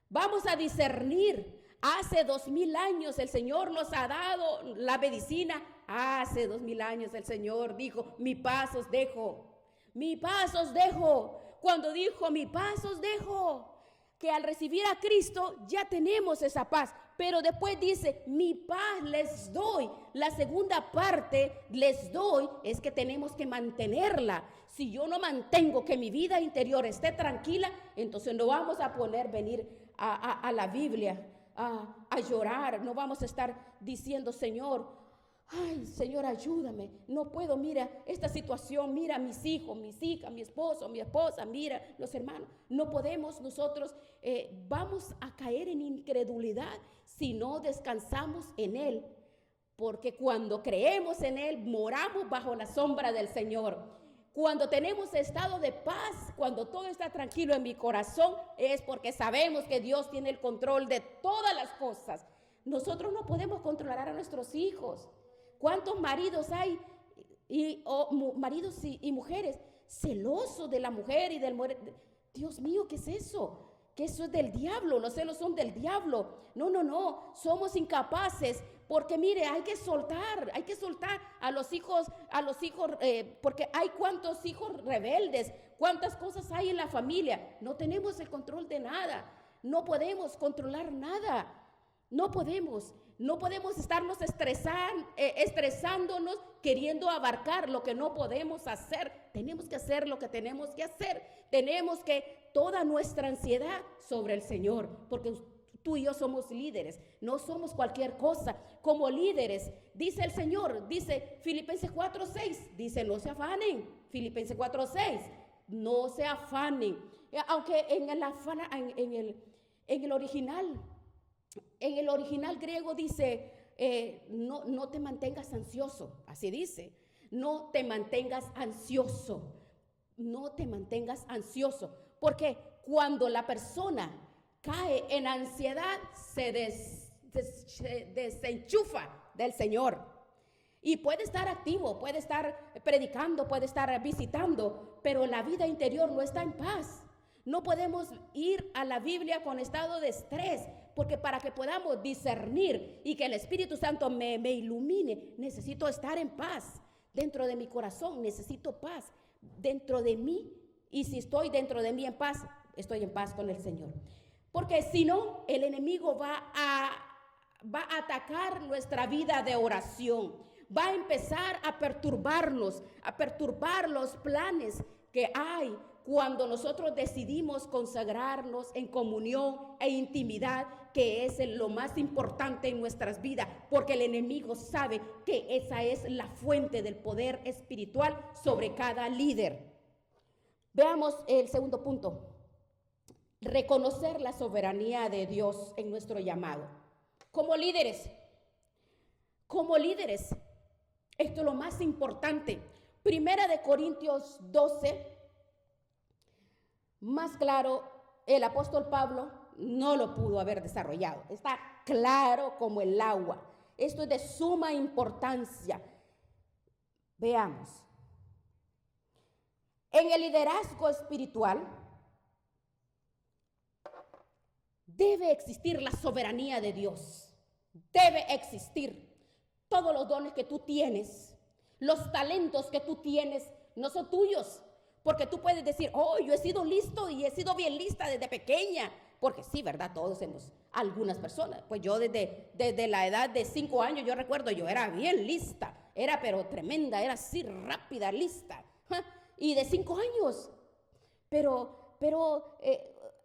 Vamos a discernir. Hace 2000 años el Señor nos ha dado la medicina. Hace 2000 años el Señor dijo, mi paz os dejo. Mi paz os dejo. Cuando dijo, mi paz os dejo, que al recibir a Cristo ya tenemos esa paz. Pero después dice, mi paz les doy. La segunda parte, les doy, es que tenemos que mantenerla. Si yo no mantengo que mi vida interior esté tranquila, entonces no vamos a poder venir a la Biblia a llorar. No vamos a estar diciendo, Señor, ay, Señor, ayúdame. No puedo, mira esta situación, mira mis hijos, mis hijas, mi esposo, mi esposa, mira los hermanos. No podemos nosotros, vamos a caer en incredulidad si no descansamos en Él. Porque cuando creemos en Él, moramos bajo la sombra del Señor. Cuando tenemos estado de paz, cuando todo está tranquilo en mi corazón, es porque sabemos que Dios tiene el control de todas las cosas. Nosotros no podemos controlar a nuestros hijos. ¿Cuántos maridos hay, maridos y mujeres celosos de la mujer y del mujer? Dios mío, ¿qué es eso? Que eso es del diablo, los celos son del diablo. No, somos incapaces, porque mire, hay que soltar a los hijos, porque hay cuántos hijos rebeldes, cuántas cosas hay en la familia. No tenemos el control de nada, no podemos controlar nada. No podemos estarnos estresándonos, queriendo abarcar lo que no podemos hacer. Tenemos que hacer lo que tenemos que hacer. Tenemos que toda nuestra ansiedad sobre el Señor, porque tú y yo somos líderes, no somos cualquier cosa. Como líderes, dice el Señor, dice Filipenses 4:6, dice no se afanen. Filipenses 4:6, no se afanen. Aunque en el original griego dice, no te mantengas ansioso, así dice, no te mantengas ansioso, porque cuando la persona cae en ansiedad, se desenchufa del Señor. Y puede estar activo, puede estar predicando, puede estar visitando, pero la vida interior no está en paz. No podemos ir a la Biblia con estado de estrés, porque para que podamos discernir y que el Espíritu Santo me ilumine, necesito estar en paz. Dentro de mi corazón necesito paz, dentro de mí. Y si estoy dentro de mí en paz, estoy en paz con el Señor. Porque si no, el enemigo va a atacar nuestra vida de oración. Va a empezar a perturbarnos, a perturbar los planes que hay cuando nosotros decidimos consagrarnos en comunión e intimidad, que es lo más importante en nuestras vidas, porque el enemigo sabe que esa es la fuente del poder espiritual sobre cada líder. Veamos el segundo punto: reconocer la soberanía de Dios en nuestro llamado. Como líderes, esto es lo más importante. Primera de Corintios 12, más claro, el apóstol Pablo no lo pudo haber desarrollado. Está claro como el agua. Esto es de suma importancia. Veamos. En el liderazgo espiritual debe existir la soberanía de Dios. Debe existir. Todos los dones que tú tienes, los talentos que tú tienes, no son tuyos. Porque tú puedes decir, oh, yo he sido listo y he sido bien lista desde pequeña. Porque sí, ¿verdad? Todos hemos, algunas personas. Pues yo desde la edad de 5 años, yo recuerdo, yo era bien lista. Era pero tremenda, era así rápida, lista. Y de 5 años. Pero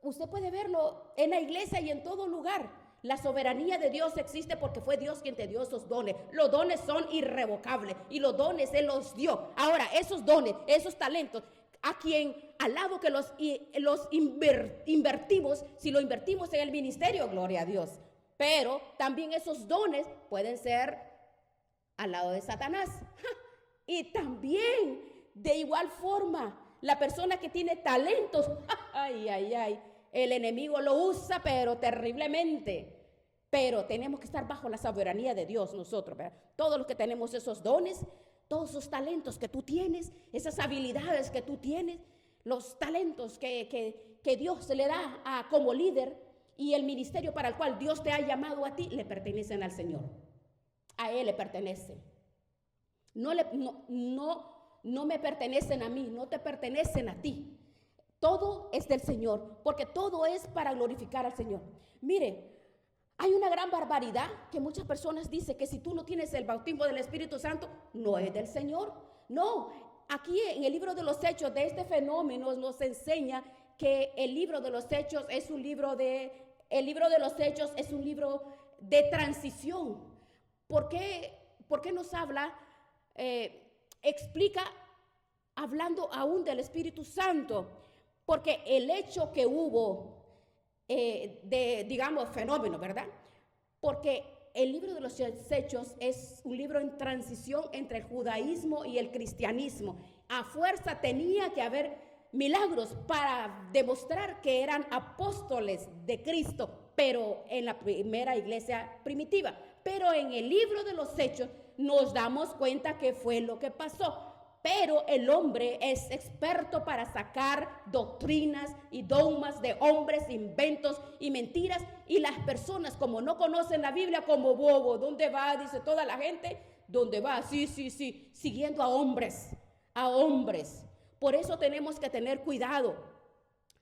usted puede verlo en la iglesia y en todo lugar. La soberanía de Dios existe porque fue Dios quien te dio esos dones. Los dones son irrevocables y los dones Él los dio. Ahora, esos dones, esos talentos, a quien al lado que los invertimos, si lo invertimos en el ministerio, gloria a Dios. Pero también esos dones pueden ser al lado de Satanás. Y también, de igual forma, la persona que tiene talentos, el enemigo lo usa, pero terriblemente. Pero tenemos que estar bajo la soberanía de Dios nosotros, ¿verdad? Todos los que tenemos esos dones, todos esos talentos que tú tienes, esas habilidades que tú tienes, los talentos que Dios le da como líder y el ministerio para el cual Dios te ha llamado a ti, le pertenecen al Señor. A Él le pertenecen. No me pertenecen a mí, no te pertenecen a ti. Todo es del Señor, porque todo es para glorificar al Señor. Mire, hay una gran barbaridad que muchas personas dicen que si tú no tienes el bautismo del Espíritu Santo, no es del Señor. No, aquí en el libro de los Hechos de este fenómeno nos enseña que el libro de los Hechos es un libro de transición. ¿Por qué nos habla? Explica hablando aún del Espíritu Santo, porque el hecho que hubo fenómeno, ¿verdad? Porque el libro de los Hechos es un libro en transición entre el judaísmo y el cristianismo. A fuerza tenía que haber milagros para demostrar que eran apóstoles de Cristo, pero en la primera iglesia primitiva. Pero en el libro de los Hechos nos damos cuenta que fue lo que pasó. Pero el hombre es experto para sacar doctrinas y dogmas de hombres, inventos y mentiras. Y las personas, como no conocen la Biblia, como bobo, ¿dónde va? Dice toda la gente, ¿dónde va? Sí, siguiendo a hombres. Por eso tenemos que tener cuidado,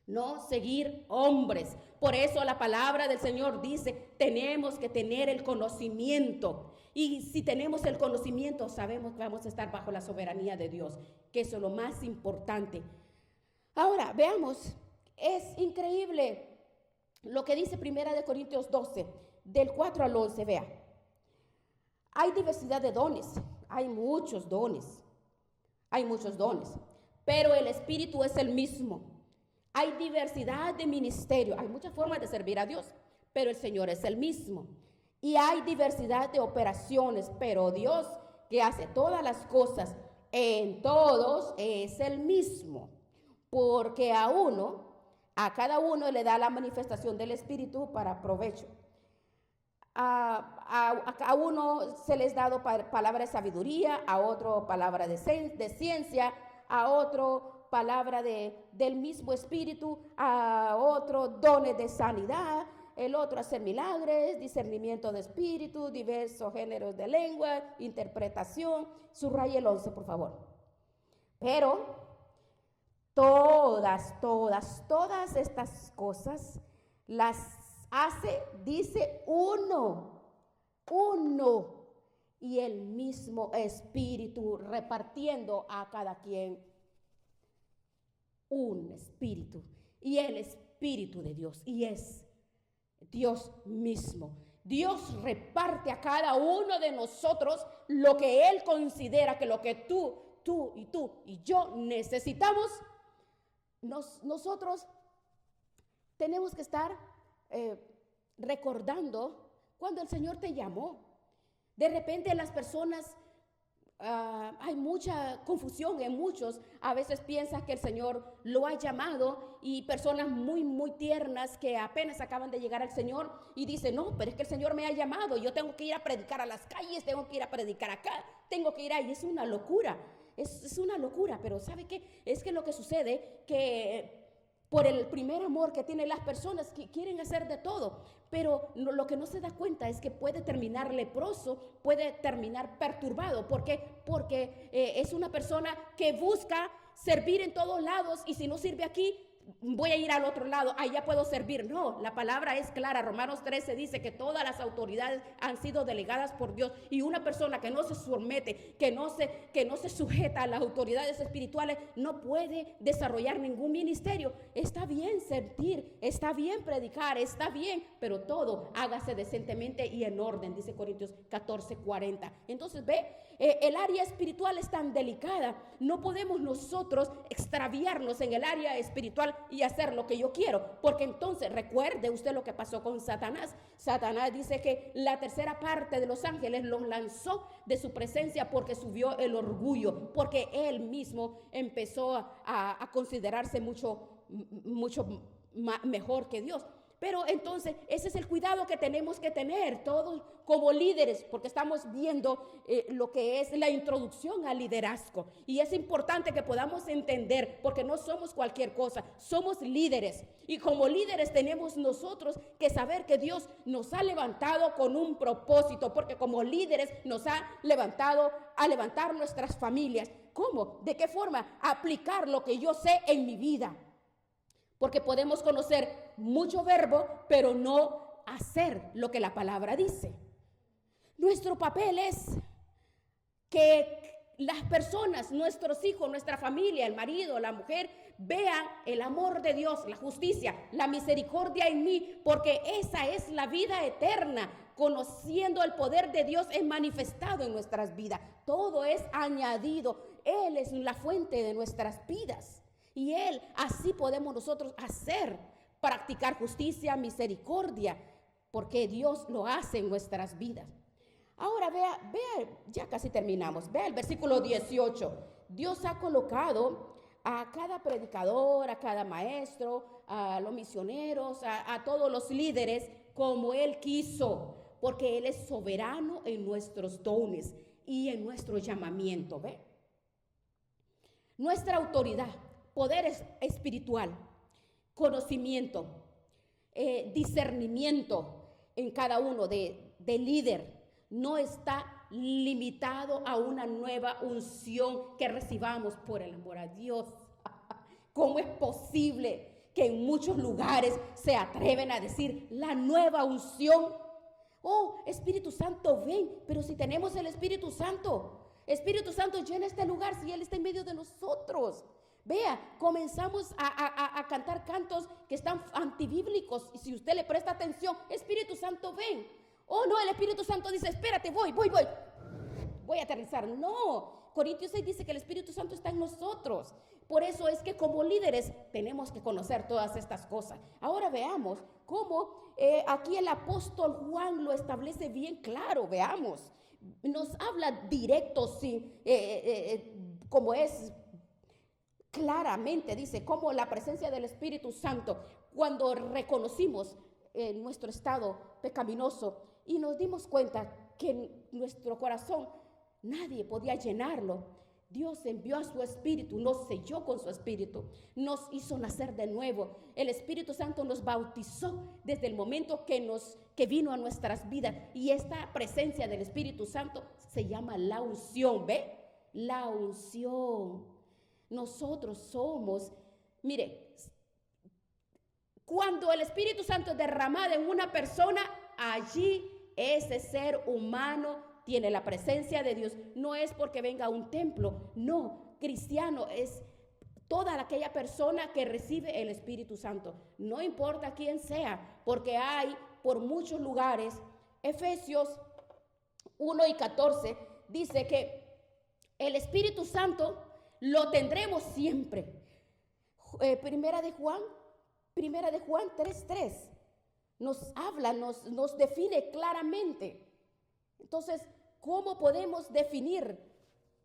no seguir hombres. Por eso la palabra del Señor dice, tenemos que tener el conocimiento. Y si tenemos el conocimiento, sabemos que vamos a estar bajo la soberanía de Dios, que eso es lo más importante. Ahora, veamos, es increíble lo que dice Primera de Corintios 12, del 4 al 11, vea. Hay diversidad de dones, hay muchos dones, pero el Espíritu es el mismo. Hay diversidad de ministerio, hay muchas formas de servir a Dios, pero el Señor es el mismo. Y hay diversidad de operaciones, pero Dios, que hace todas las cosas en todos, es el mismo. Porque a cada uno le da la manifestación del Espíritu para provecho. A uno se les ha dado palabra de sabiduría, a otro palabra de ciencia, a otro palabra del mismo Espíritu, a otro dones de sanidad, el otro hacer milagros, discernimiento de espíritu, diversos géneros de lengua, interpretación. Subraye el 11, por favor. Pero todas estas cosas las hace, dice, uno, y el mismo Espíritu repartiendo a cada quien un espíritu, y el Espíritu de Dios, y es Dios mismo. Dios reparte a cada uno de nosotros lo que Él considera que lo que tú y yo necesitamos. Nosotros tenemos que estar recordando cuando el Señor te llamó. De repente las personas, hay mucha confusión en muchos. A veces piensan que el Señor lo ha llamado, y personas muy tiernas que apenas acaban de llegar al Señor y dicen, no, pero es que el Señor me ha llamado, yo tengo que ir a predicar a las calles, tengo que ir a predicar acá, tengo que ir ahí. Es una locura, es una locura. Pero ¿sabe qué? Es que lo que sucede que por el primer amor que tienen las personas, que quieren hacer de todo, pero lo que no se da cuenta es que puede terminar leproso, puede terminar perturbado. ¿Por qué? Porque es una persona que busca servir en todos lados, y si no sirve aquí, voy a ir al otro lado, allá puedo servir. No, la palabra es clara. Romanos 13 dice que todas las autoridades han sido delegadas por Dios, y una persona que no se somete, que no se sujeta a las autoridades espirituales, no puede desarrollar ningún ministerio. Está bien servir, está bien predicar, está bien, pero todo hágase decentemente y en orden, dice Corintios 14:40. Entonces el área espiritual es tan delicada. No podemos nosotros extraviarnos en el área espiritual y hacer lo que yo quiero, porque entonces recuerde usted lo que pasó con Satanás. Satanás dice que la tercera parte de los ángeles los lanzó de su presencia porque subió el orgullo, porque él mismo empezó a considerarse mucho mejor que Dios. Pero entonces ese es el cuidado que tenemos que tener todos como líderes, porque estamos viendo lo que es la introducción al liderazgo. Y es importante que podamos entender, porque no somos cualquier cosa, somos líderes. Y como líderes tenemos nosotros que saber que Dios nos ha levantado con un propósito, porque como líderes nos ha levantado a levantar nuestras familias. ¿Cómo? ¿De qué forma? Aplicar lo que yo sé en mi vida. Porque podemos conocer mucho verbo, pero no hacer lo que la palabra dice. Nuestro papel es que las personas, nuestros hijos, nuestra familia, el marido, la mujer, vean el amor de Dios, la justicia, la misericordia en mí, porque esa es la vida eterna. Conociendo el poder de Dios es manifestado en nuestras vidas. Todo es añadido. Él es la fuente de nuestras vidas. Y Él, así podemos nosotros practicar justicia, misericordia, porque Dios lo hace en nuestras vidas. Ahora vea, ya casi terminamos. Vea el versículo 18. Dios ha colocado a cada predicador, a cada maestro, a los misioneros, a todos los líderes como Él quiso, porque Él es soberano en nuestros dones y en nuestro llamamiento. ¿Ve? Nuestra autoridad, poder espiritual, conocimiento, discernimiento en cada uno de líder, no está limitado a una nueva unción que recibamos por el amor a Dios. ¿Cómo es posible que en muchos lugares se atreven a decir la nueva unción? Oh, Espíritu Santo, ven. Pero si tenemos el Espíritu Santo llena este lugar, si Él está en medio de nosotros. Vea, comenzamos a cantar cantos que están antibíblicos, y si usted le presta atención, Espíritu Santo, ven. Oh, no, el Espíritu Santo dice, espérate, voy a aterrizar. No, Corintios 6 dice que el Espíritu Santo está en nosotros. Por eso es que como líderes tenemos que conocer todas estas cosas. Ahora veamos cómo aquí el apóstol Juan lo establece bien claro. Veamos, nos habla directo, como es claramente, dice, como la presencia del Espíritu Santo, cuando reconocimos nuestro estado pecaminoso y nos dimos cuenta que nuestro corazón nadie podía llenarlo, Dios envió a su Espíritu, nos selló con su Espíritu, nos hizo nacer de nuevo. El Espíritu Santo nos bautizó desde el momento que vino a nuestras vidas, y esta presencia del Espíritu Santo se llama la unción. ¿Ve? La unción. Nosotros somos, mire, cuando el Espíritu Santo es derramado en una persona, allí ese ser humano tiene la presencia de Dios. No es porque venga a un templo, no, cristiano es toda aquella persona que recibe el Espíritu Santo, no importa quién sea, porque hay por muchos lugares. Efesios 1:14 dice que el Espíritu Santo lo tendremos siempre. Primera de Juan 3:3 nos habla, nos define claramente. Entonces, ¿cómo podemos definir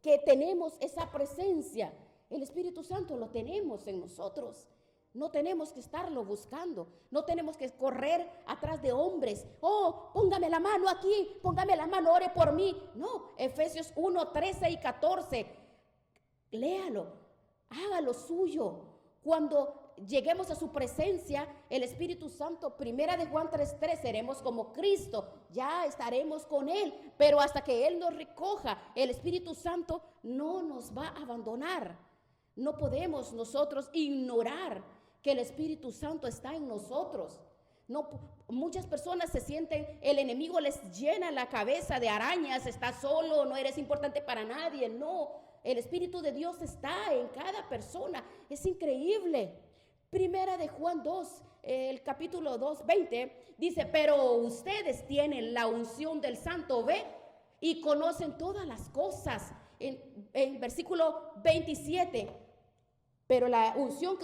que tenemos esa presencia? El Espíritu Santo lo tenemos en nosotros. No tenemos que estarlo buscando. No tenemos que correr atrás de hombres. Oh, póngame la mano aquí, póngame la mano, ore por mí. No, Efesios 1:13-14. Léalo, hágalo suyo. Cuando lleguemos a su presencia, el Espíritu Santo, primera de Juan 3:3, seremos como Cristo, ya estaremos con Él, pero hasta que Él nos recoja, el Espíritu Santo no nos va a abandonar. No podemos nosotros ignorar que el Espíritu Santo está en nosotros. No, muchas personas se sienten, el enemigo les llena la cabeza de arañas, estás solo, no eres importante para nadie. No, el Espíritu de Dios está en cada persona, es increíble. Primera de Juan 2, el capítulo 2:20, dice, pero ustedes tienen la unción del Santo, ¿ve? Y conocen todas las cosas. En versículo 27, pero la unción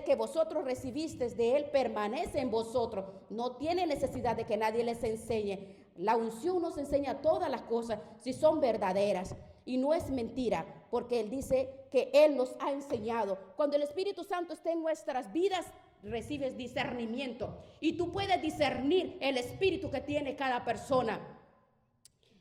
que vosotros recibisteis de Él permanece en vosotros. No tiene necesidad de que nadie les enseñe. La unción nos enseña todas las cosas si son verdaderas. Y no es mentira, porque Él dice que Él nos ha enseñado. Cuando el Espíritu Santo esté en nuestras vidas, recibes discernimiento. Y tú puedes discernir el espíritu que tiene cada persona.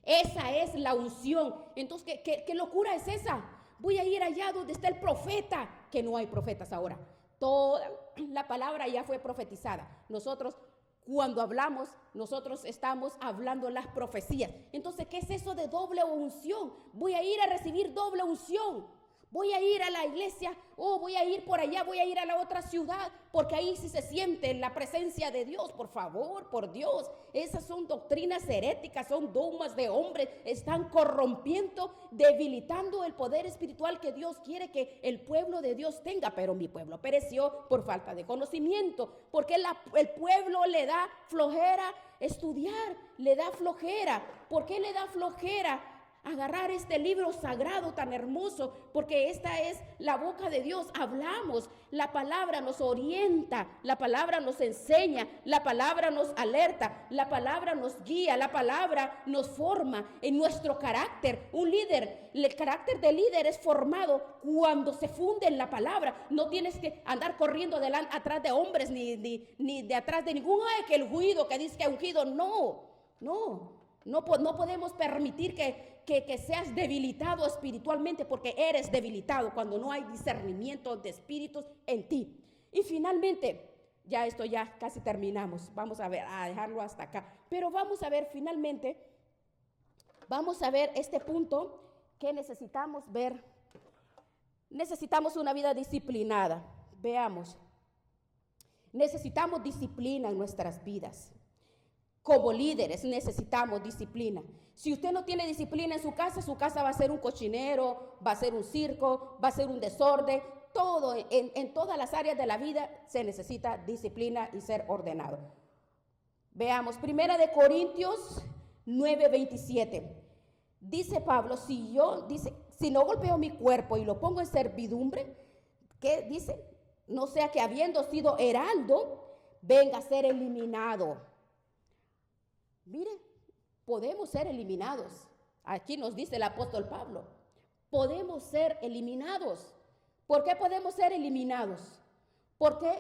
Esa es la unción. Entonces, ¿qué locura es esa? Voy a ir allá donde está el profeta, que no hay profetas ahora. Toda la palabra ya fue profetizada. Nosotros, cuando hablamos, nosotros estamos hablando las profecías. Entonces, ¿qué es eso de doble unción? Voy a ir a recibir doble unción. Voy a ir a la iglesia, voy a ir por allá, voy a ir a la otra ciudad, porque ahí sí se siente la presencia de Dios. Por favor, por Dios, esas son doctrinas heréticas, son dogmas de hombres, están corrompiendo, debilitando el poder espiritual que Dios quiere que el pueblo de Dios tenga. Pero mi pueblo pereció por falta de conocimiento, porque el pueblo le da flojera estudiar, le da flojera. ¿Por qué le da flojera agarrar este libro sagrado tan hermoso? Porque esta es la boca de Dios. Hablamos, la palabra nos orienta, la palabra nos enseña, la palabra nos alerta, la palabra nos guía, la palabra nos forma en nuestro carácter. Un líder, el carácter del líder es formado cuando se funde en la palabra. No tienes que andar corriendo atrás de hombres ni de atrás de ningún, que el ungido, que dice que ungido. No podemos permitir que seas debilitado espiritualmente, porque eres debilitado cuando no hay discernimiento de espíritus en ti. Y finalmente, ya casi terminamos. Vamos a dejarlo hasta acá. Pero vamos a ver finalmente, vamos a ver este punto que necesitamos ver. Necesitamos una vida disciplinada. Veamos. Necesitamos disciplina en nuestras vidas. Como líderes necesitamos disciplina. Si usted no tiene disciplina en su casa va a ser un cochinero, va a ser un circo, va a ser un desorden. Todo, en todas las áreas de la vida se necesita disciplina y ser ordenado. Veamos, 1 Corintios 9:27. Dice Pablo, si no golpeo mi cuerpo y lo pongo en servidumbre, ¿qué dice? No sea que habiendo sido heraldo, venga a ser eliminado. Mire, podemos ser eliminados. Aquí nos dice el apóstol Pablo, podemos ser eliminados. ¿Por qué podemos ser eliminados? Porque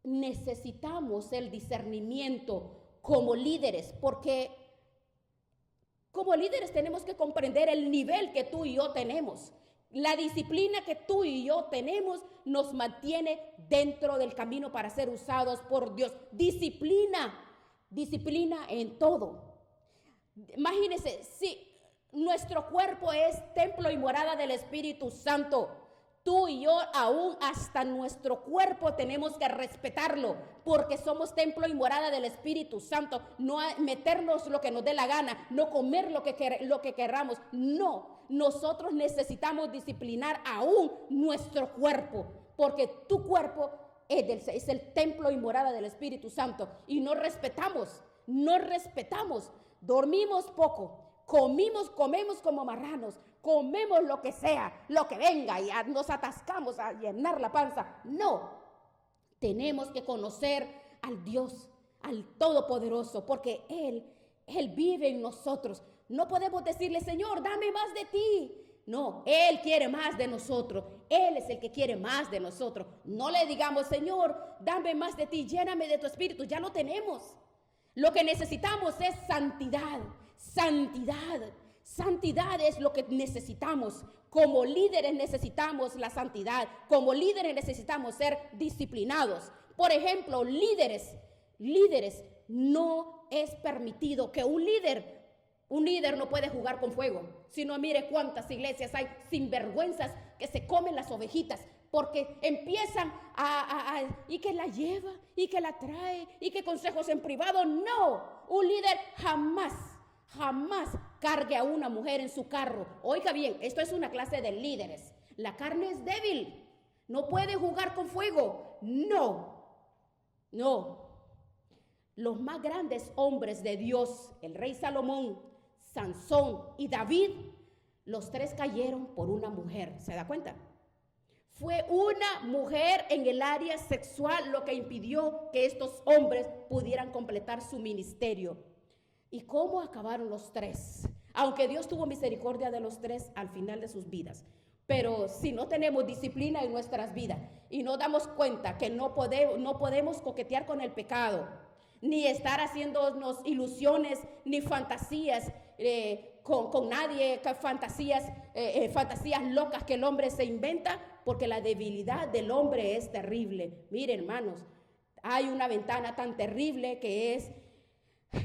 necesitamos el discernimiento como líderes, porque como líderes tenemos que comprender el nivel que tú y yo tenemos. La disciplina que tú y yo tenemos nos mantiene dentro del camino para ser usados por Dios. Disciplina en todo. Imagínense, si nuestro cuerpo es templo y morada del Espíritu Santo, Tú y yo aún hasta nuestro cuerpo tenemos que respetarlo, porque somos templo y morada del Espíritu Santo. No meternos lo que nos dé la gana, no comer lo que queramos. No, nosotros necesitamos disciplinar aún nuestro cuerpo, porque tu cuerpo es el templo y morada del Espíritu Santo. Y no respetamos, dormimos poco. Comemos como marranos, comemos lo que sea, lo que venga y nos atascamos a llenar la panza. No, tenemos que conocer al Dios, al Todopoderoso, porque Él vive en nosotros. No podemos decirle, Señor, dame más de ti. No, Él quiere más de nosotros. Él es el que quiere más de nosotros. No le digamos, Señor, dame más de ti, lléname de tu espíritu. Ya lo tenemos. Lo que necesitamos es santidad. Santidad es lo que necesitamos. Como líderes necesitamos la santidad. Como líderes necesitamos ser disciplinados. Por ejemplo, líderes, no es permitido que un líder no puede jugar con fuego. Si no, mire cuántas iglesias hay sinvergüenzas que se comen las ovejitas, porque empiezan y que la lleva, y que la trae, y que consejos en privado. No, un líder jamás cargue a una mujer en su carro. Oiga bien, esto es una clase de líderes. La carne es débil, no puede jugar con fuego. No. Los más grandes hombres de Dios, el rey Salomón, Sansón y David, los tres cayeron por una mujer. ¿Se da cuenta? Fue una mujer en el área sexual lo que impidió que estos hombres pudieran completar su ministerio. ¿Y cómo acabaron los tres? Aunque Dios tuvo misericordia de los tres al final de sus vidas. Pero si no tenemos disciplina en nuestras vidas y no damos cuenta que no podemos coquetear con el pecado, ni estar haciéndonos ilusiones, ni fantasías con nadie, fantasías locas que el hombre se inventa, porque la debilidad del hombre es terrible. Miren, hermanos, hay una ventana tan terrible que es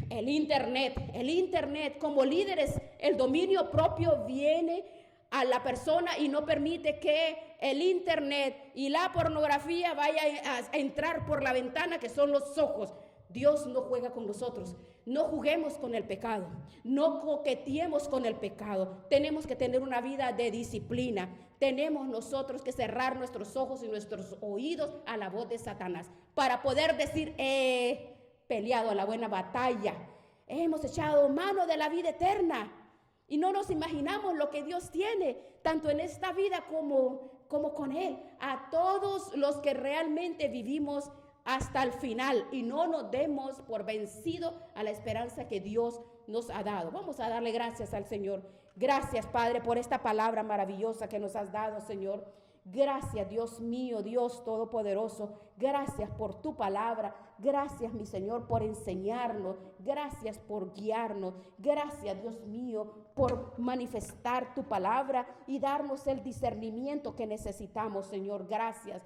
el internet. Como líderes, el dominio propio viene a la persona y no permite que el internet y la pornografía vaya a entrar por la ventana que son los ojos. Dios no juega con nosotros. No juguemos con el pecado, no coqueteemos con el pecado. Tenemos que tener una vida de disciplina. Tenemos nosotros que cerrar nuestros ojos y nuestros oídos a la voz de Satanás para poder decir, peleado la buena batalla, hemos echado mano de la vida eterna y no nos imaginamos lo que Dios tiene tanto en esta vida como con Él, a todos los que realmente vivimos hasta el final, y no nos demos por vencido a la esperanza que Dios nos ha dado. Vamos a darle gracias al Señor. Gracias, Padre, por esta palabra maravillosa que nos has dado, Señor. Gracias, Dios mío, Dios Todopoderoso. Gracias por tu palabra. Gracias, mi Señor, por enseñarnos. Gracias por guiarnos. Gracias, Dios mío, por manifestar tu palabra y darnos el discernimiento que necesitamos, Señor. Gracias.